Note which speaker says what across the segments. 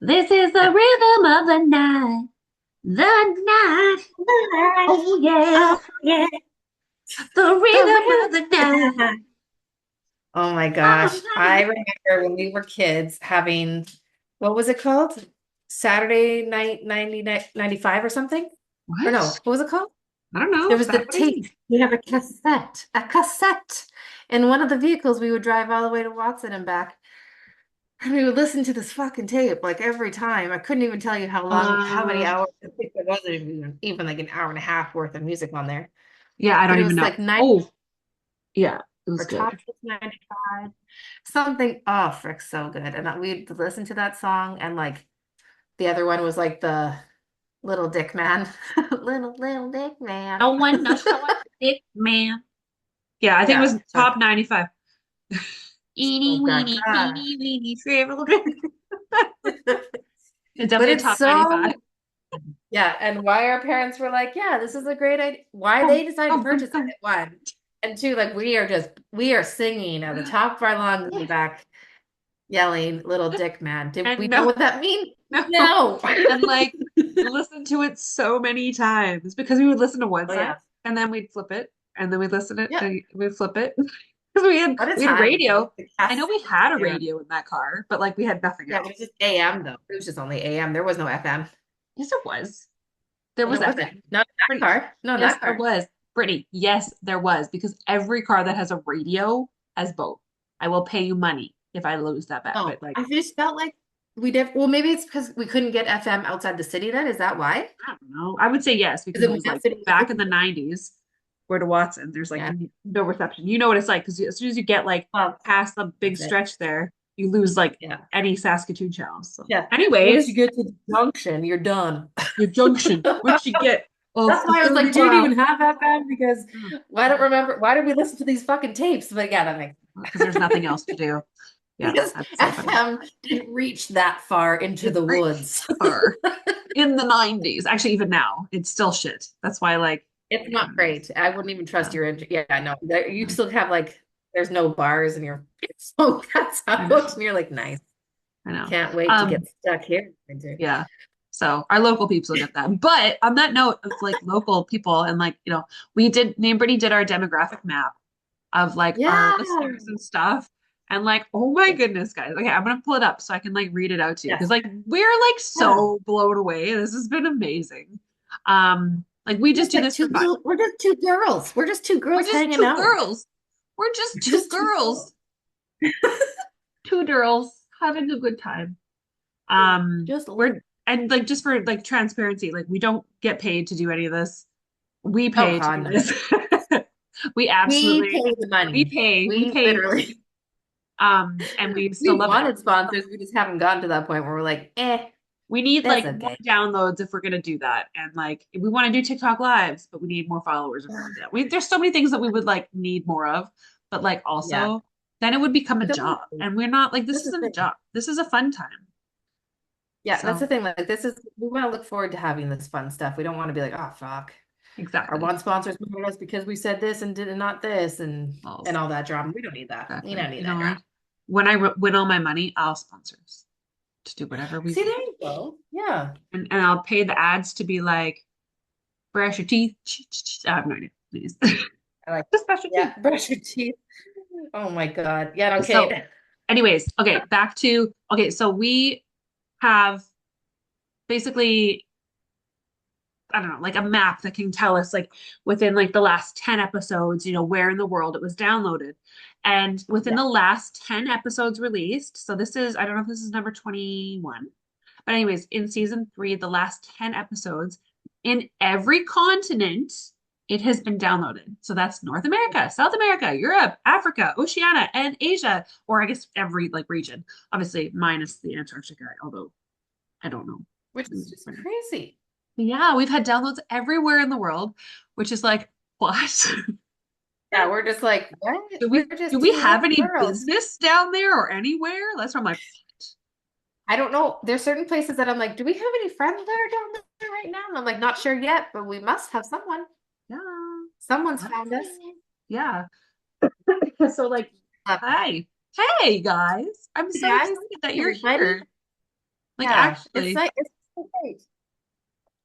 Speaker 1: This is the rhythm of the night. The night. Oh yeah.
Speaker 2: Oh, yeah,
Speaker 1: The
Speaker 2: the
Speaker 1: rhythm of
Speaker 2: real.
Speaker 1: the night.
Speaker 2: Oh my
Speaker 1: Oh,
Speaker 2: gosh. I
Speaker 1: night.
Speaker 2: remember when we were kids having, what was it called? Saturday night 95 or something? Or no,
Speaker 1: What?
Speaker 2: what was it called?
Speaker 1: I don't know.
Speaker 2: There
Speaker 1: Is
Speaker 2: was the
Speaker 1: that what it is?
Speaker 2: tape. We have a cassette in one of the vehicles. We would drive all the way to Watson and back. And we would listen to this fucking tape like every time. I couldn't even tell you how long, how many
Speaker 1: Uh,
Speaker 2: hours. I think there wasn't even like an hour and a half worth of music on there.
Speaker 1: yeah, I
Speaker 2: But
Speaker 1: don't
Speaker 2: it
Speaker 1: even
Speaker 2: was
Speaker 1: know.
Speaker 2: like 90
Speaker 1: Oh, yeah, it was
Speaker 2: or
Speaker 1: good.
Speaker 2: top 95. Something, oh, frick, so good. And we'd listen to that song, and like the other one was like the Little Dick Man. Little Dick Man.
Speaker 1: No one, no short dick man. Yeah, I think it
Speaker 2: Yeah,
Speaker 1: was top
Speaker 2: fuck.
Speaker 1: 95.
Speaker 2: Oh
Speaker 1: Eeny,
Speaker 2: God,
Speaker 1: weeny,
Speaker 2: God.
Speaker 1: teeny, weeny, shriveled. It's
Speaker 2: But
Speaker 1: definitely a
Speaker 2: it's
Speaker 1: top 95.
Speaker 2: so, yeah. And why our parents were like, yeah, this is a great idea. Why
Speaker 1: Boom,
Speaker 2: they decided to
Speaker 1: boom, boom,
Speaker 2: purchase
Speaker 1: boom.
Speaker 2: it, one. And two, like we are singing at the top of our lungs in the back, yelling, Little Dick Man. Did we
Speaker 1: And
Speaker 2: know
Speaker 1: no,
Speaker 2: what that means?
Speaker 1: no.
Speaker 2: No.
Speaker 1: And like listen to it so many times because we would listen to one
Speaker 2: Oh
Speaker 1: side
Speaker 2: yeah.
Speaker 1: and then we'd flip it and then we'd listen it
Speaker 2: Yeah.
Speaker 1: and we'd flip it because we had
Speaker 2: What a
Speaker 1: we had a
Speaker 2: time.
Speaker 1: radio.
Speaker 2: The
Speaker 1: I know we
Speaker 2: cassette.
Speaker 1: had a
Speaker 2: Yeah.
Speaker 1: radio in that car, but like we had nothing
Speaker 2: Yeah, but
Speaker 1: else.
Speaker 2: it's just AM though. It was just only AM. There was no FM.
Speaker 1: Yes, it was. There
Speaker 2: When
Speaker 1: was
Speaker 2: it wasn't.
Speaker 1: FM.
Speaker 2: Not in that
Speaker 1: Brittany.
Speaker 2: car. No, in
Speaker 1: Yes,
Speaker 2: that
Speaker 1: there
Speaker 2: car.
Speaker 1: was. Brittany, yes, there was because every car that has a radio has both. I will pay you money if I lose that bet,
Speaker 2: Oh,
Speaker 1: but like
Speaker 2: I just felt like we did. Well, maybe it's because we couldn't get FM outside the city then. Is that why?
Speaker 1: I don't know. I would say yes because
Speaker 2: Because
Speaker 1: it
Speaker 2: in
Speaker 1: was
Speaker 2: that
Speaker 1: like
Speaker 2: city,
Speaker 1: back in the 90s, where to Watson, there's like
Speaker 2: yeah.
Speaker 1: no reception. You know what it's like because as soon as you get like
Speaker 2: Well,
Speaker 1: past the big
Speaker 2: that's it.
Speaker 1: stretch there, you lose like
Speaker 2: Yeah.
Speaker 1: any Saskatoon channels. So,
Speaker 2: Yeah. Once you
Speaker 1: anyways,
Speaker 2: get to the junction, you're done.
Speaker 1: your junction, which you get of
Speaker 2: That's
Speaker 1: the
Speaker 2: why I was like,
Speaker 1: 30
Speaker 2: do you even
Speaker 1: mile.
Speaker 2: have FM? Because I don't remember. Why did we listen to these fucking tapes? But yeah, that makes
Speaker 1: Because there's nothing else to do. Yeah,
Speaker 2: because
Speaker 1: that's so funny.
Speaker 2: FM didn't reach that far into
Speaker 1: Didn't
Speaker 2: the
Speaker 1: reach
Speaker 2: woods.
Speaker 1: that far in the 90s. Actually, even now, it's still shit. That's why, like,
Speaker 2: It's not great. I wouldn't even
Speaker 1: yeah,
Speaker 2: trust your engine. Yeah, no. You
Speaker 1: yeah,
Speaker 2: still have like there's no bars in your phone cuts
Speaker 1: I
Speaker 2: out,
Speaker 1: know,
Speaker 2: and you're like, nice.
Speaker 1: I know.
Speaker 2: Can't wait to
Speaker 1: Um,
Speaker 2: get stuck here. Winter.
Speaker 1: yeah. So our local peeps will get that. But on that note of like local people and like, we did, me and Brittany did our demographic map of like our
Speaker 2: Yeah.
Speaker 1: listeners and stuff. And like, oh my goodness, guys. Okay, I'm gonna pull it up so I can like read it out to you. Because
Speaker 2: Yes.
Speaker 1: like we're like
Speaker 2: Yeah.
Speaker 1: so blown away. This has been amazing. Like we just
Speaker 2: Just
Speaker 1: do
Speaker 2: like
Speaker 1: this for fun.
Speaker 2: we're just two girls. We're just two
Speaker 1: We're
Speaker 2: girls
Speaker 1: just
Speaker 2: hanging
Speaker 1: two
Speaker 2: out.
Speaker 1: girls. We're just
Speaker 2: We're
Speaker 1: two
Speaker 2: just two girls.
Speaker 1: girls. Two girls having a good time.
Speaker 2: Just
Speaker 1: We're and like just for like transparency, like we don't get paid to do any of this. We
Speaker 2: oh
Speaker 1: pay to
Speaker 2: God,
Speaker 1: do
Speaker 2: no.
Speaker 1: this. We
Speaker 2: We
Speaker 1: absolutely
Speaker 2: pay the
Speaker 1: we
Speaker 2: money.
Speaker 1: pay, we
Speaker 2: We
Speaker 1: pay money.
Speaker 2: literally
Speaker 1: And we still
Speaker 2: we
Speaker 1: love it.
Speaker 2: wanted sponsors. We just haven't gotten to that point where we're like,
Speaker 1: We need
Speaker 2: that's
Speaker 1: like more
Speaker 2: okay.
Speaker 1: downloads if we're gonna do that. And like we want to do TikTok lives, but we need more followers if we're gonna do that. There's so many things that we would like need more of, but like
Speaker 2: Yeah.
Speaker 1: also then it would become a job.
Speaker 2: Exactly.
Speaker 1: And we're not like this
Speaker 2: That's the
Speaker 1: isn't a
Speaker 2: thing.
Speaker 1: job. This is a fun time.
Speaker 2: Yeah, that's the
Speaker 1: So
Speaker 2: thing. Like this is we want to look forward to having this fun stuff. We don't want to be like, oh fuck. Our
Speaker 1: exactly.
Speaker 2: one sponsors moved us because we said this and did not this
Speaker 1: Well,
Speaker 2: and all that drama. We don't need that. We
Speaker 1: exactly.
Speaker 2: don't need
Speaker 1: You
Speaker 2: that
Speaker 1: know
Speaker 2: drama.
Speaker 1: what? When I win all my money, I'll sponsor us to do whatever we
Speaker 2: See,
Speaker 1: want.
Speaker 2: there you go. Yeah.
Speaker 1: And I'll pay the ads to be like, brush your teeth. I have no idea. Please.
Speaker 2: I like
Speaker 1: Just brush your teeth.
Speaker 2: yeah, brush your teeth. Oh my God. Yeah,
Speaker 1: So,
Speaker 2: okay.
Speaker 1: anyways, okay, back to okay, so we have basically, I don't know, like a map that can tell us like within like the last 10 episodes, where in the world it was downloaded. And within
Speaker 2: Yeah.
Speaker 1: the last 10 episodes released, so this is, I don't know if this is number 21, but anyways, in season 3, the last 10 episodes, in every continent, it has been downloaded. So that's North America, South America, Europe, Africa, Oceania, and Asia, or I guess every like region, obviously minus the Antarctica, although I don't know.
Speaker 2: Which is just crazy.
Speaker 1: Yeah, we've had downloads everywhere in the world, which is like, what?
Speaker 2: Yeah, we're just like, what?
Speaker 1: Do
Speaker 2: We're
Speaker 1: we do
Speaker 2: just
Speaker 1: we
Speaker 2: two
Speaker 1: have
Speaker 2: little
Speaker 1: any
Speaker 2: girls.
Speaker 1: business down there or anywhere? That's where I'm like,
Speaker 2: I don't know. There's certain places that I'm like, do we have any friends that are down there right now? And I'm like, not sure yet, but we must have someone.
Speaker 1: yeah,
Speaker 2: Someone's found us.
Speaker 1: hi. Yeah. So like,
Speaker 2: Uh,
Speaker 1: hi. Hey guys. I'm
Speaker 2: hey
Speaker 1: so
Speaker 2: guys,
Speaker 1: excited that
Speaker 2: hey
Speaker 1: you're
Speaker 2: everybody.
Speaker 1: here. Like
Speaker 2: Yeah, it's
Speaker 1: actually,
Speaker 2: like it's so great.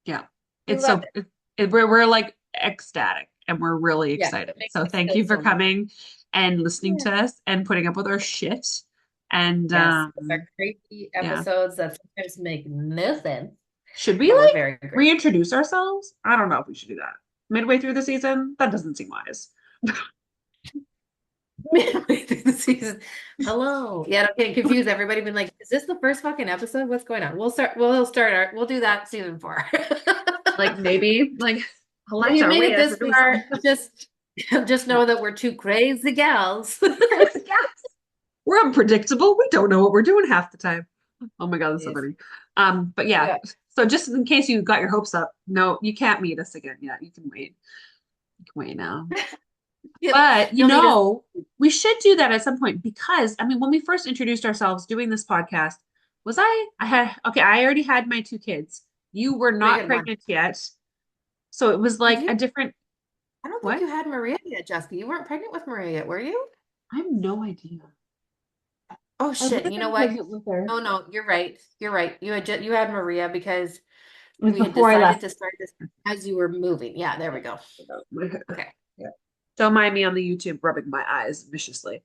Speaker 1: yeah.
Speaker 2: We
Speaker 1: It's
Speaker 2: love
Speaker 1: so
Speaker 2: it.
Speaker 1: we're like ecstatic and we're really
Speaker 2: Yeah,
Speaker 1: excited.
Speaker 2: it makes
Speaker 1: So
Speaker 2: us
Speaker 1: thank
Speaker 2: feel
Speaker 1: you for
Speaker 2: so good.
Speaker 1: coming and listening
Speaker 2: Yeah.
Speaker 1: to us and putting up with our shit. And
Speaker 2: Yes, it's our crazy
Speaker 1: yeah.
Speaker 2: episodes that sometimes make no sense,
Speaker 1: Should we
Speaker 2: but we're
Speaker 1: like
Speaker 2: very great.
Speaker 1: reintroduce ourselves? I don't know if we should do that. Midway through the season? That doesn't seem wise.
Speaker 2: Midway through the season. Hello. Yeah, I'm getting confused. Everybody been like, is this the first fucking episode? What's going on? We'll do that season 4.
Speaker 1: Like maybe like
Speaker 2: If you
Speaker 1: Alexa,
Speaker 2: made it this
Speaker 1: reintroduce
Speaker 2: far, just
Speaker 1: yeah.
Speaker 2: know that we're two crazy gals.
Speaker 1: Crazy cats. We're unpredictable. We don't know what we're doing half the time. Oh my God, that's so
Speaker 2: Yes.
Speaker 1: funny. But yeah,
Speaker 2: Yeah.
Speaker 1: so just in case you got your hopes up, no, you can't meet us again yet. You can wait. You can wait now.
Speaker 2: You'll,
Speaker 1: But
Speaker 2: you'll meet us.
Speaker 1: we should do that at some point because I mean, when we first introduced ourselves doing this podcast, I had okay, I already had my 2 kids. You were
Speaker 2: We
Speaker 1: not
Speaker 2: had one.
Speaker 1: pregnant yet. So it was
Speaker 2: Did
Speaker 1: like
Speaker 2: you?
Speaker 1: a different
Speaker 2: I don't think
Speaker 1: what?
Speaker 2: you had Maria yet, Jessica. You weren't pregnant with Maria yet, were you?
Speaker 1: I have no idea.
Speaker 2: Oh
Speaker 1: I might
Speaker 2: shit.
Speaker 1: have
Speaker 2: You know
Speaker 1: been
Speaker 2: what?
Speaker 1: pregnant with her.
Speaker 2: No, no, you're right. You're right. You had Maria because
Speaker 1: It was
Speaker 2: we had
Speaker 1: before I
Speaker 2: decided
Speaker 1: left.
Speaker 2: to start this as you were moving. Yeah, there we go. Okay.
Speaker 1: Yeah. Don't mind me on the YouTube rubbing my eyes viciously.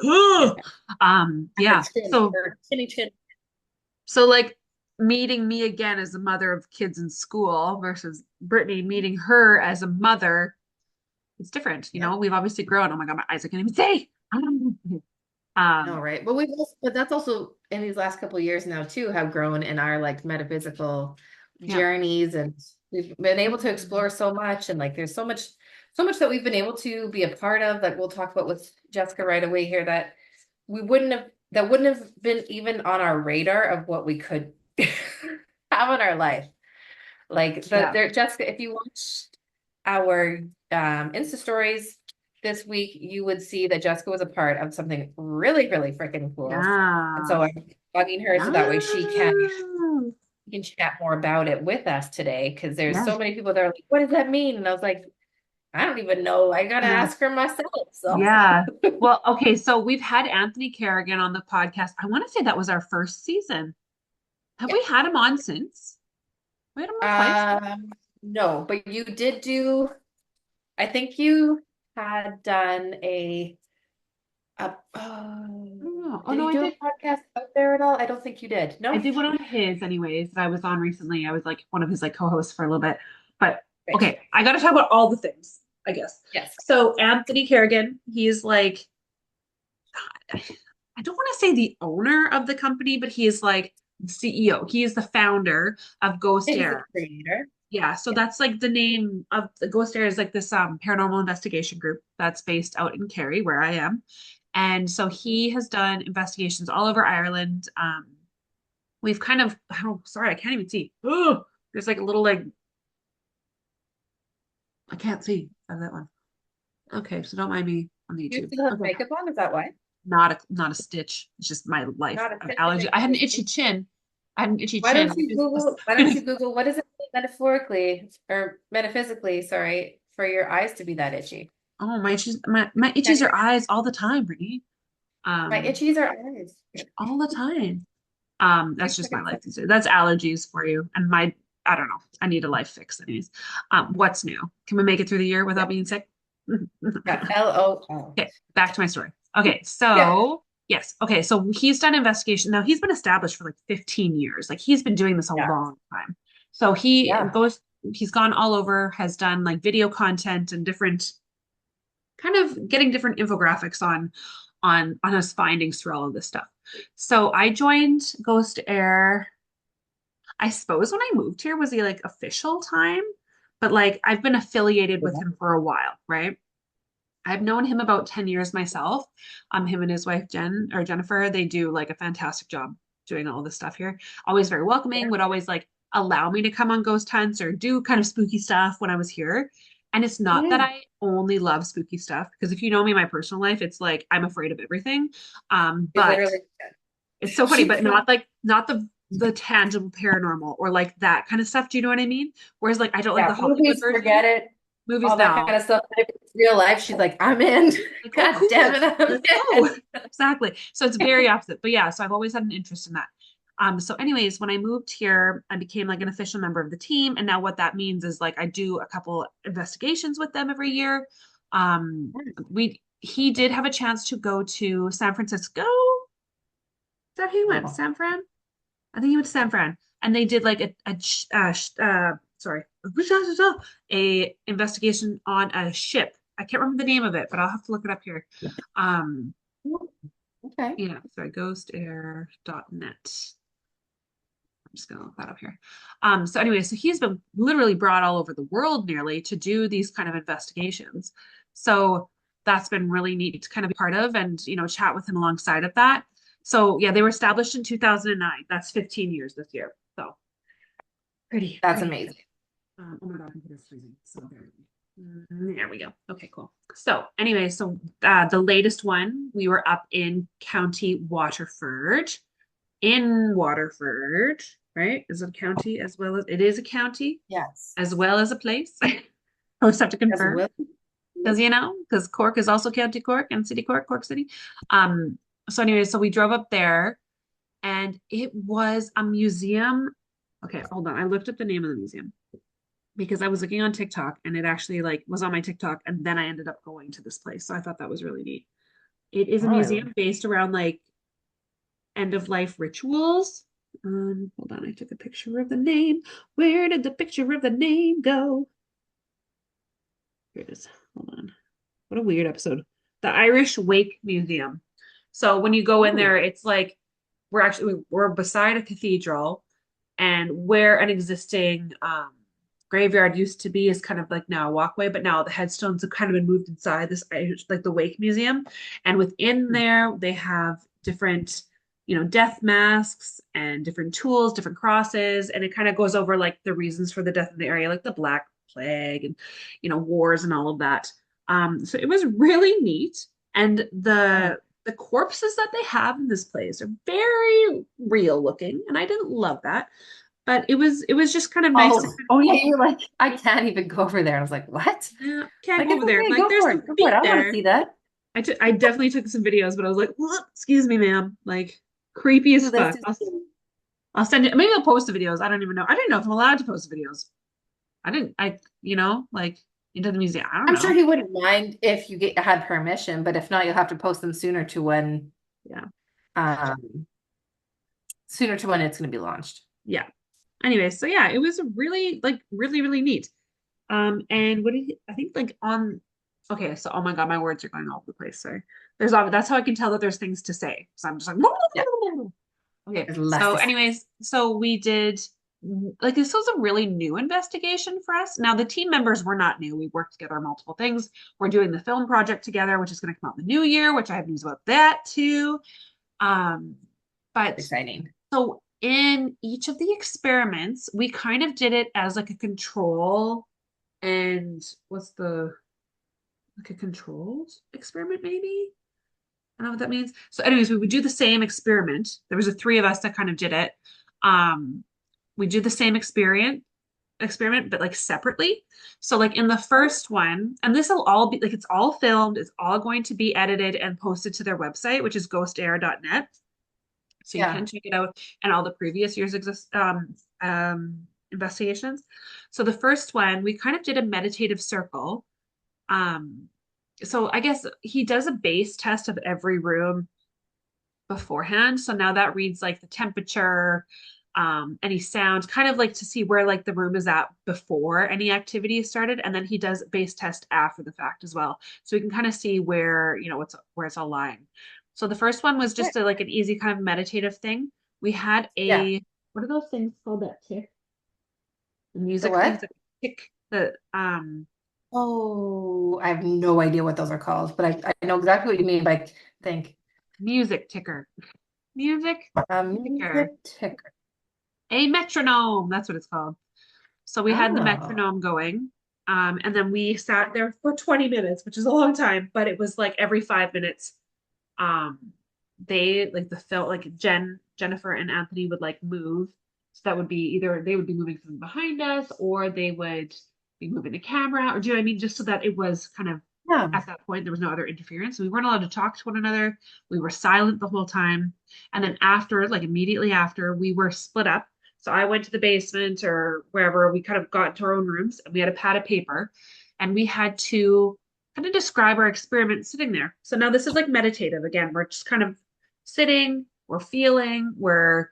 Speaker 2: Okay. And her
Speaker 1: Yeah.
Speaker 2: chin,
Speaker 1: So
Speaker 2: her chinny chin.
Speaker 1: like meeting me again as a mother of kids in school versus Brittany meeting her as a mother, it's different. You
Speaker 2: Yeah.
Speaker 1: know, we've obviously grown. Oh my God, my eyes I can't even say.
Speaker 2: No,
Speaker 1: Um,
Speaker 2: right. But but that's also in these last couple of years now too have grown in our like metaphysical
Speaker 1: yeah.
Speaker 2: journeys, and we've been able to explore so much, and like there's so much that we've been able to be a part of that we'll talk about with Jessica right away here that wouldn't have been even on our radar of what we could have in our life. Like
Speaker 1: Yeah.
Speaker 2: there, Jessica, if you watch our Insta stories this week, you would see that Jessica was a part of something really, really freaking cool. And
Speaker 1: Yeah.
Speaker 2: so I'm bugging her so that way
Speaker 1: Yeah.
Speaker 2: she can chat more about it with us today because there's
Speaker 1: Yeah.
Speaker 2: so many people that are like, what does that mean? And I was like, I don't even know. I gotta
Speaker 1: Yeah.
Speaker 2: ask her myself. So
Speaker 1: Yeah. Well, okay, so we've had Anthony Kerrigan on the podcast. I want to say that was our first season. Have
Speaker 2: yeah.
Speaker 1: we had him on since? We had him on twice.
Speaker 2: No, but you did do, I think you had done
Speaker 1: I don't know. Oh
Speaker 2: did
Speaker 1: no,
Speaker 2: you
Speaker 1: I
Speaker 2: do a
Speaker 1: did.
Speaker 2: podcast out there at all? I don't think you did.
Speaker 1: I
Speaker 2: No?
Speaker 1: did one on his anyways that I was on recently. I was like one of his like co-hosts for a little bit. But
Speaker 2: Great.
Speaker 1: okay, I gotta talk about all the things, I guess.
Speaker 2: Yes.
Speaker 1: So Anthony Kerrigan, he's like I don't want to say the owner of the company, but he is like the CEO. He is the founder of Ghost
Speaker 2: Yeah, he's the
Speaker 1: Air.
Speaker 2: creator.
Speaker 1: Yeah, so
Speaker 2: Yeah.
Speaker 1: that's like the name of the Ghost Air is like this paranormal investigation group that's based out in Kerry, where I am. And so he has done investigations all over Ireland. We've kind of, oh, sorry, I can't even see. Oh, there's like a little like I can't see of that one. Okay, so don't mind me on the
Speaker 2: You
Speaker 1: YouTube.
Speaker 2: still have
Speaker 1: Okay,
Speaker 2: makeup on? Is that why?
Speaker 1: not a stitch. It's just my life.
Speaker 2: Not a
Speaker 1: I have
Speaker 2: fit to
Speaker 1: allergy.
Speaker 2: make
Speaker 1: I had an itchy
Speaker 2: it.
Speaker 1: chin. I had an itchy
Speaker 2: Why
Speaker 1: chin.
Speaker 2: don't you Google, what does it mean metaphorically or metaphysically, sorry, for your eyes to be that itchy?
Speaker 1: Oh, my
Speaker 2: Can
Speaker 1: itchies
Speaker 2: you?
Speaker 1: are eyes all the time, Brittany.
Speaker 2: My
Speaker 1: Um,
Speaker 2: itchies are eyes.
Speaker 1: all the time. That's
Speaker 2: Makes
Speaker 1: just my
Speaker 2: fucking
Speaker 1: life
Speaker 2: sense.
Speaker 1: these days. That's allergies for you. And I don't know. I need a life fix anyways. What's new? Can we make it through the year
Speaker 2: Yeah.
Speaker 1: without being sick?
Speaker 2: Yeah. LOL.
Speaker 1: Okay, back to my story. Okay,
Speaker 2: Yeah.
Speaker 1: so yes, okay, so he's done investigation. Now he's been established for like 15 years. Like he's been doing this a
Speaker 2: Yeah.
Speaker 1: long time. So
Speaker 2: Yeah.
Speaker 1: he's gone all over, has done like video content and different kind of getting different infographics on his findings through all of this stuff. So I joined Ghost Air. I suppose when I moved here was the like official time, but like I've been affiliated with him for a while, right? I've known him about 10 years myself. Him and his wife Jennifer, they do like a fantastic job doing all this stuff here. Always very welcoming, would always like allow me to come on ghost hunts or do kind of spooky stuff when I was here. And it's not that
Speaker 2: Mm.
Speaker 1: I only love spooky stuff, because if you know me in my personal life, it's like I'm afraid of everything.
Speaker 2: You
Speaker 1: But
Speaker 2: literally
Speaker 1: it's so funny, but not the tangible paranormal or like that kind of stuff. Do you know what I mean? Whereas like I don't like the
Speaker 2: yeah,
Speaker 1: Hollywood
Speaker 2: movies,
Speaker 1: version.
Speaker 2: forget it.
Speaker 1: Movies
Speaker 2: All that kind
Speaker 1: now.
Speaker 2: of stuff. But if it's real life, she's like, I'm in.
Speaker 1: Like, oh,
Speaker 2: God damn
Speaker 1: cool.
Speaker 2: it, I'm
Speaker 1: Let's go.
Speaker 2: in.
Speaker 1: Exactly. So it's very opposite. But yeah, so I've always had an interest in that. So anyways, when I moved here, I became like an official member of the team. And now what that means is like I do a couple investigations with them every year. He did have a chance to go to San Francisco. Is that who he went?
Speaker 2: Oh,
Speaker 1: San Fran? I think he went to San Fran. And they did like sorry, a investigation on a ship. I can't remember the name of it, but I'll have to look it up here. Um,
Speaker 2: okay.
Speaker 1: yeah, sorry, ghostair.net. I'm just gonna look that up here. So anyway, so he's been literally brought all over the world nearly to do these kind of investigations. So that's been really neat to kind of be part of and, chat with him alongside of that. So yeah, they were established in 2009. That's 15 years this year. So
Speaker 2: That's
Speaker 1: pretty.
Speaker 2: amazing.
Speaker 1: Oh my God, computer's freezing. So there we go. Okay, cool. So anyway, so the latest one, we were up in County Waterford, right? Is it a county as well as it is a county
Speaker 2: Yes.
Speaker 1: as well as a place? I always have to
Speaker 2: As
Speaker 1: confirm
Speaker 2: well.
Speaker 1: because because Cork is also County Cork and City Cork, Cork City. So anyway, so we drove up there and it was a museum. Okay, hold on. I looked up the name of the museum because I was looking on TikTok and it actually like was on my TikTok and then I ended up going to this place. So I thought that was really neat. It is a
Speaker 2: Oh,
Speaker 1: museum based around like end of life rituals. Hold on, I took a picture of the name. Where did the picture of the name go? Here it is. Hold on. What a weird episode. The Irish Wake Museum. So when you go in there,
Speaker 2: ooh.
Speaker 1: it's like we're beside a cathedral, and where an existing graveyard used to be is kind of like now a walkway, but now the headstones have kind of been moved inside this like the Wake Museum, and within there they have different death masks and different tools, different crosses, and it kind of goes over like the reasons for the death in the area, like the Black Plague and wars and all of that. So it was really neat, and
Speaker 2: Oh,
Speaker 1: the corpses that they have in this place are very real looking, and I didn't love that, but it was just kind of nice to
Speaker 2: oh,
Speaker 1: kind of
Speaker 2: oh yeah,
Speaker 1: see.
Speaker 2: you're like, I can't even go over there. I was like, what?
Speaker 1: Yeah, can't
Speaker 2: Like,
Speaker 1: go
Speaker 2: it's
Speaker 1: over there.
Speaker 2: okay,
Speaker 1: Like,
Speaker 2: go
Speaker 1: there's
Speaker 2: for
Speaker 1: some
Speaker 2: it. Go for it.
Speaker 1: feet
Speaker 2: I want to
Speaker 1: there.
Speaker 2: see that.
Speaker 1: I definitely took some videos, but I was like, "Whoop, excuse me, ma'am. Like, creepy as
Speaker 2: Ooh, that's
Speaker 1: fuck.
Speaker 2: just
Speaker 1: I'll send you. Maybe I'll post the videos. I don't even know. I didn't know if I'm allowed to post videos. I didn't. Like into the museum. I don't
Speaker 2: I'm sure
Speaker 1: know.
Speaker 2: he wouldn't mind if you had permission, but if not, you'll have to post them
Speaker 1: Yeah,
Speaker 2: um, sooner to when it's going to be launched.
Speaker 1: yeah. Anyway, so yeah, it was really, really neat. And what did I think like on okay, so oh my God, my words are going all over the place. Sorry. That's how I can tell that there's things to say. So I'm just like
Speaker 2: Yeah,
Speaker 1: okay.
Speaker 2: there's less
Speaker 1: So
Speaker 2: to say.
Speaker 1: anyways, so we did like this was a really new investigation for us. Now the team members were not new. We worked together on multiple things. We're doing the film project together, which is going to come out in the new year, which I have news about that too. Um, but
Speaker 2: Exciting.
Speaker 1: so in each of the experiments, we kind of did it as like a control and what's the like a controlled experiment, maybe? I don't know what that means. So, anyways, we would do the same experiment. There was a three of us that kind of did it. Um, we do the same experiment, but like separately. So, like in the first one, and this will all be like it's all filmed, it's all going to be edited and posted to their website, which is ghostair.net. So you
Speaker 2: Yeah.
Speaker 1: can check it out and all the previous years investigations. So the first one, we kind of did a meditative circle. Um, so I guess he does a base test of every room beforehand. So now that reads like the temperature, any sound, kind of like to see where like the room is at before any activity is started. And then he does base test after the fact as well. So we can kind of see where, where it's all lying. So the first one was
Speaker 2: Right.
Speaker 1: just like an easy kind of meditative thing. We had
Speaker 2: Yeah.
Speaker 1: what are those things called that tick? The
Speaker 2: The
Speaker 1: music things
Speaker 2: what?
Speaker 1: that tick the
Speaker 2: Oh, I have no idea what those are called, but I know exactly what you mean by think.
Speaker 1: music ticker. Music ticker.
Speaker 2: Music ticker.
Speaker 1: A metronome. That's what it's called. So we had the
Speaker 2: Oh,
Speaker 1: metronome going. And then we sat there for 20 minutes, which is a long time, but it was like every 5 minutes. Um, they like the film, like Jennifer and Anthony would like move. So that would be either they would be moving from behind us or they would be moving the camera, or do you know what I mean? Just so that it was kind of
Speaker 2: Yeah.
Speaker 1: At that point, there was no other interference. We weren't allowed to talk to one another. We were silent the whole time. And then after, like immediately after, we were split up. So I went to the basement or wherever. We kind of got into our own rooms and we had a pad of paper and we had to kind of describe our experiment sitting there. So now this is like meditative. Again, we're just kind of sitting, we're feeling, we're,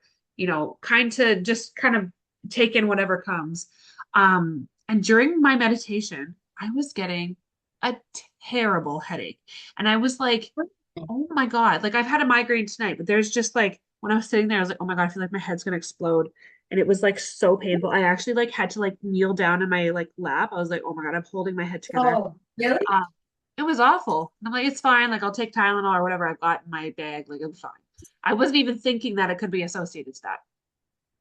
Speaker 1: kind to just kind of take in whatever comes. And during my meditation, I was getting a terrible headache. And I was like, oh my God, like I've had a migraine tonight, but there's just like when I was sitting there, I was like, oh my God, I feel like my head's gonna explode. And it was like so painful. I actually like had to like kneel down in my like lap. I was like, oh my God, I'm holding my head together.
Speaker 2: Oh, really?
Speaker 1: Um, it was awful. And I'm like, it's fine. Like I'll take Tylenol or whatever I've got in my bag. Like I'm fine. I wasn't even thinking that it could be associated to that.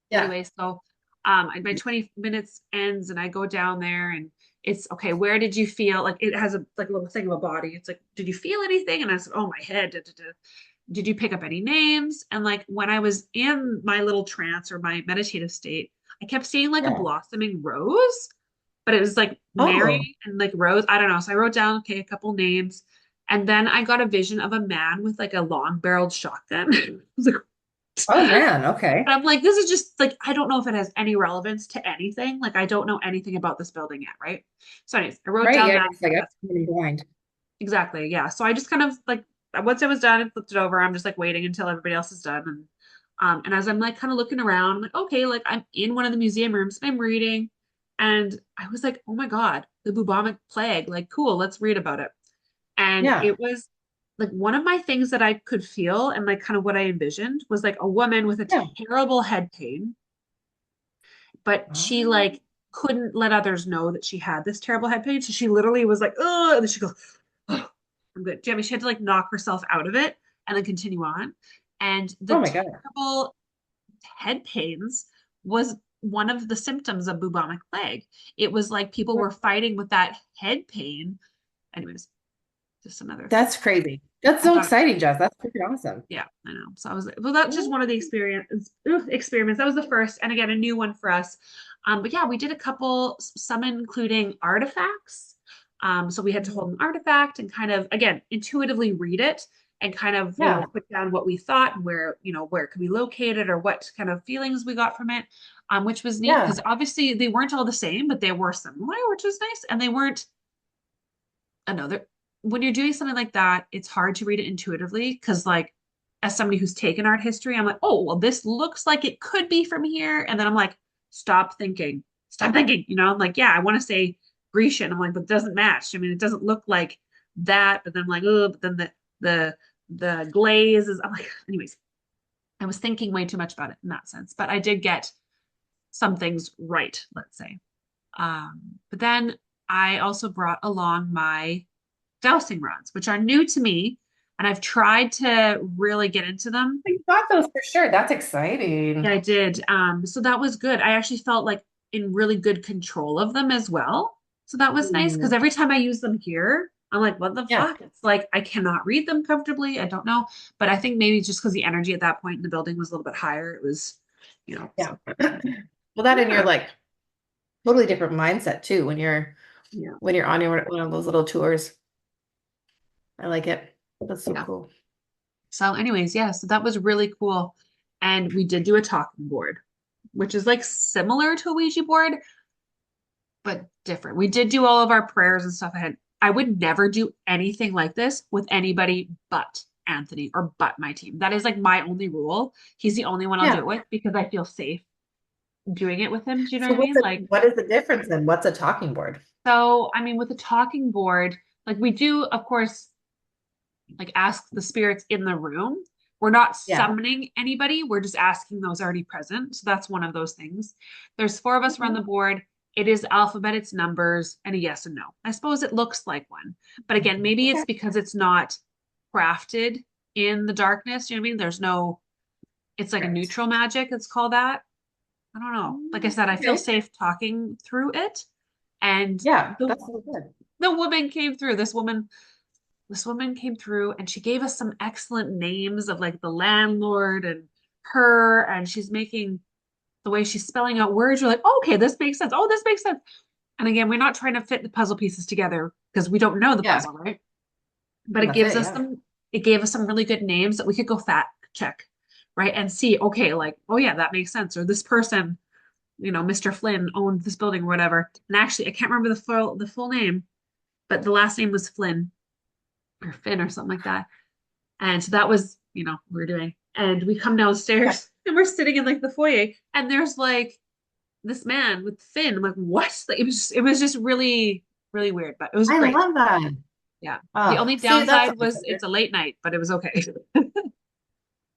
Speaker 2: Yeah.
Speaker 1: Anyway, so my 20 minutes ends and I go down there and it's okay, where did you feel like it has a like a little thing of a body. It's like, did you feel anything? And I said, oh, my head. Da, da, da. Did you pick up any names? And like when I was in my little trance or my meditative state, I kept seeing like a
Speaker 2: Yeah.
Speaker 1: blossoming rose, but it was like
Speaker 2: Oh,
Speaker 1: Mary and like Rose. I don't know. So I wrote down, okay, a couple names. And then I got a vision of a man with like a long barreled shotgun. I was like,
Speaker 2: oh man. Okay.
Speaker 1: and I'm like, this is just like, I don't know if it has any relevance to anything. Like, I don't know anything about this building yet, right? So, anyways, I wrote
Speaker 2: Right.
Speaker 1: down
Speaker 2: Yeah.
Speaker 1: that.
Speaker 2: It's like I'm
Speaker 1: That's
Speaker 2: really blind.
Speaker 1: exactly, yeah. So I just kind of like, once it was done and flipped it over, I'm just like waiting until everybody else is done. And as I'm like kind of looking around, I'm like, okay, like I'm in one of the museum rooms and I'm reading. And I was like, oh my God, the bubonic plague. Like, cool, let's read about it. And
Speaker 2: Yeah.
Speaker 1: it was like one of my things that I could feel and like kind of what I envisioned was like a woman with a
Speaker 2: Yeah.
Speaker 1: terrible head pain, but she
Speaker 2: Oh,
Speaker 1: like couldn't let others know that she had this terrible head pain. So she literally was like, oh, and then she goes, oh, I'm good. Jamie, she had to like knock herself out of it and then continue on. And the
Speaker 2: oh my God.
Speaker 1: terrible head pains was one of the symptoms of bubonic plague. It was like people were fighting with that head pain. Anyways, just another thing.
Speaker 2: That's crazy. That's
Speaker 1: I
Speaker 2: so
Speaker 1: thought it
Speaker 2: exciting, Jess. That's freaking awesome.
Speaker 1: Yeah, I know. So I was like, well, that's just one of the experiments. That was the first, and again, a new one for us. But yeah, we did a couple, some including artifacts. So we had to hold an artifact and kind of, again, intuitively read it and kind of,
Speaker 2: Yeah.
Speaker 1: put down what we thought and where, where it could be located or what kind of feelings we got from it. Which was neat
Speaker 2: Yeah.
Speaker 1: because obviously they weren't all the same, but they were similar, which was nice. And they weren't another when you're doing something like that, it's hard to read it intuitively because like as somebody who's taken art history, I'm like, oh, well, this looks like it could be from here. And then I'm like, stop thinking, stop thinking. I'm like, yeah, I want to say Grecian. I'm like, but it doesn't match. I mean, it doesn't look like that. But then I'm like, oh, but then the glaze is, I'm like, anyways, I was thinking way too much about it in that sense. But I did get some things right, let's say. But then I also brought along my dowsing rods, which are new to me, and I've tried to really get into them.
Speaker 2: You got those for sure. That's exciting.
Speaker 1: Yeah, I did. So that was good. I actually felt like in really good control of them as well. So that was nice because
Speaker 2: Mm,
Speaker 1: every time I use them here, I'm like, what the
Speaker 2: yeah.
Speaker 1: fuck? It's like I cannot read them comfortably. I don't know. But I think maybe just because the energy at that point in the building was a little bit higher, it was,
Speaker 2: Yeah.
Speaker 1: so
Speaker 2: Well, that and you're
Speaker 1: yeah.
Speaker 2: like totally different mindset too
Speaker 1: Yeah.
Speaker 2: when you're on your one of those little tours. I like it. That's so
Speaker 1: Yeah.
Speaker 2: cool.
Speaker 1: So, anyways, yeah, so that was really cool. And we did do a talking board, which is like similar to a Ouija board, but different. We did do all of our prayers and stuff ahead. I would never do anything like this with anybody but Anthony or but my team. That is like my only rule. He's the only one I'll do
Speaker 2: Yeah.
Speaker 1: it with because I feel safe doing it with him. Do you know
Speaker 2: So
Speaker 1: what I mean? Like,
Speaker 2: what is the difference then? What's a talking board?
Speaker 1: so I mean, with a talking board, like we do, of course, like ask the spirits in the room. We're not
Speaker 2: Yeah.
Speaker 1: summoning anybody. We're just asking those already present. So that's one of those things. There's four of us around
Speaker 2: Okay.
Speaker 1: the board. It is alphabet, it's numbers, and a yes and no. I suppose it looks like one. But again, maybe
Speaker 2: Okay.
Speaker 1: it's because it's not crafted in the darkness. You know what I mean? There's no, it's like a
Speaker 2: Right.
Speaker 1: neutral magic, it's called that. I don't know. Like I said, I feel
Speaker 2: Okay.
Speaker 1: safe talking through it. And
Speaker 2: Yeah,
Speaker 1: the
Speaker 2: that's so good.
Speaker 1: the woman came through. This woman came through and she gave us some excellent names of like the landlord and her, and she's making the way she's spelling out words. You're like, oh, okay, this makes sense. Oh, this makes sense. And again, we're not trying to fit the puzzle pieces together because we don't know the
Speaker 2: Yeah,
Speaker 1: puzzle, right? But
Speaker 2: well, that's it. Yeah.
Speaker 1: it gave us some really good names that we could go fact check, right? And see, okay, like, oh yeah, that makes sense. Or this person, Mr. Flynn owned this building or whatever. And actually, I can't remember the full name, but the last name was Flynn or Finn or something like that. And so that was, we are doing. And we come
Speaker 2: Yeah.
Speaker 1: downstairs and we're sitting in like the foyer and there's like this man with Finn. I'm like, what? Like, it was just really, really weird, but it was
Speaker 2: I
Speaker 1: great.
Speaker 2: love that.
Speaker 1: Yeah. The
Speaker 2: Oh,
Speaker 1: only
Speaker 2: see, that's
Speaker 1: downside was it's a late night, but it was okay.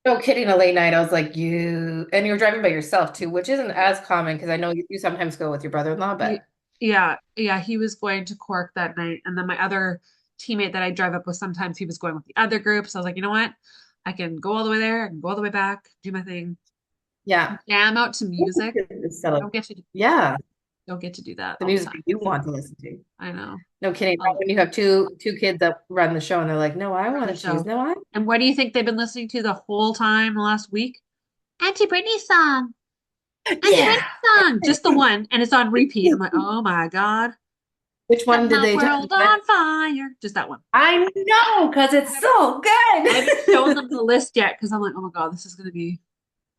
Speaker 2: no kidding. A late night. I was like, and you're driving by yourself too, which isn't as common because I know you sometimes go with your brother-in-law,
Speaker 1: Ye-
Speaker 2: but
Speaker 1: Yeah, yeah, he was going to Cork that night. And then my other teammate that I drive up with, sometimes he was going with the other group. So I was like, you know what? I can go all the way there, I can go all the way back, do my thing,
Speaker 2: yeah.
Speaker 1: jam out to music.
Speaker 2: Settle.
Speaker 1: Don't get to
Speaker 2: Yeah,
Speaker 1: don't get to do that
Speaker 2: the
Speaker 1: all the
Speaker 2: music
Speaker 1: time.
Speaker 2: you want to listen to.
Speaker 1: I know.
Speaker 2: No kidding. Right
Speaker 1: Um,
Speaker 2: when you have two kids that run the show and they're like, no, I
Speaker 1: run
Speaker 2: want
Speaker 1: the
Speaker 2: to choose.
Speaker 1: show.
Speaker 2: No, I.
Speaker 1: And what do you think they've been listening to the whole time the last week? Auntie Brittany's song. Auntie
Speaker 2: Yeah.
Speaker 1: Brittany's song. Just the one. And it's on repeat. I'm like, oh my God.
Speaker 2: Which
Speaker 1: Set
Speaker 2: one did
Speaker 1: my
Speaker 2: they?
Speaker 1: world on fire. Just that one.
Speaker 2: I know, because
Speaker 1: I
Speaker 2: it's
Speaker 1: haven't
Speaker 2: so
Speaker 1: I haven't shown them
Speaker 2: good.
Speaker 1: the list yet because I'm like, oh my God, this is gonna be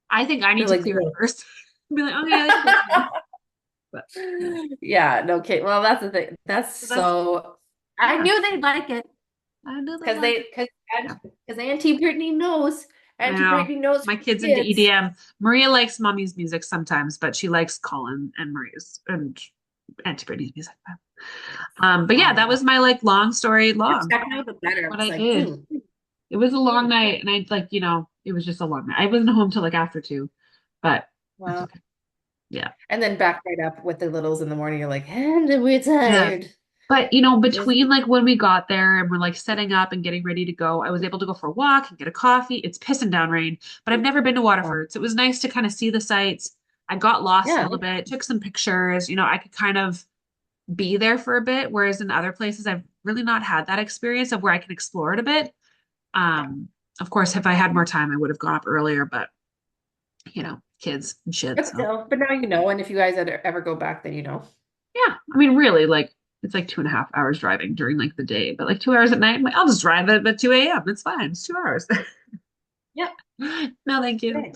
Speaker 1: I think I need
Speaker 2: They're
Speaker 1: to
Speaker 2: like,
Speaker 1: clear it
Speaker 2: "Good."
Speaker 1: first. Be like, okay, I can listen. But yeah.
Speaker 2: Yeah, no kidding. Well, that's the thing. That's
Speaker 1: So that's
Speaker 2: so. I
Speaker 1: yeah.
Speaker 2: knew they'd like it
Speaker 1: I know they
Speaker 2: because
Speaker 1: like it. Yeah.
Speaker 2: Auntie Brittany knows.
Speaker 1: I
Speaker 2: Auntie
Speaker 1: know.
Speaker 2: Brittany knows
Speaker 1: My
Speaker 2: her
Speaker 1: kid's into
Speaker 2: kids.
Speaker 1: EDM. Maria likes mommy's music sometimes, but she likes Colin and Maria's and Auntie Brady's music. But yeah, that
Speaker 2: Fun.
Speaker 1: was my like long story
Speaker 2: The
Speaker 1: long.
Speaker 2: techno, the better.
Speaker 1: What
Speaker 2: It's
Speaker 1: I
Speaker 2: like,
Speaker 1: did. It was a long
Speaker 2: mm,
Speaker 1: night, and I like, it was just a long night. I wasn't home till like after 2, but it's
Speaker 2: wow.
Speaker 1: okay. Yeah.
Speaker 2: And then back right up with the littles in the morning. You're like, and we're
Speaker 1: Yeah.
Speaker 2: tired.
Speaker 1: But
Speaker 2: Just
Speaker 1: between like when we got there and we're like setting up and getting ready to go, I was able to go for a walk and get a coffee. It's pissing down rain, but I've never been to Waterford. So it was nice to kind of see the sights. I got lost a
Speaker 2: yeah.
Speaker 1: little bit, took some pictures, I could kind of be there for a bit, whereas in other places I've really not had that experience of where I can explore it a bit. Um, of course, if I had more time, I would have gone up earlier, but kids and shit.
Speaker 2: But
Speaker 1: So
Speaker 2: still, but now you know. And if you guys ever go back, then you know.
Speaker 1: yeah, I mean, really, like it's like 2.5 hours driving during like the day, but like 2 hours at night, I'm like, I'll just drive it at 2 a.m. It's fine. It's 2 hours.
Speaker 2: Yep.
Speaker 1: No, thank you.
Speaker 2: Okay.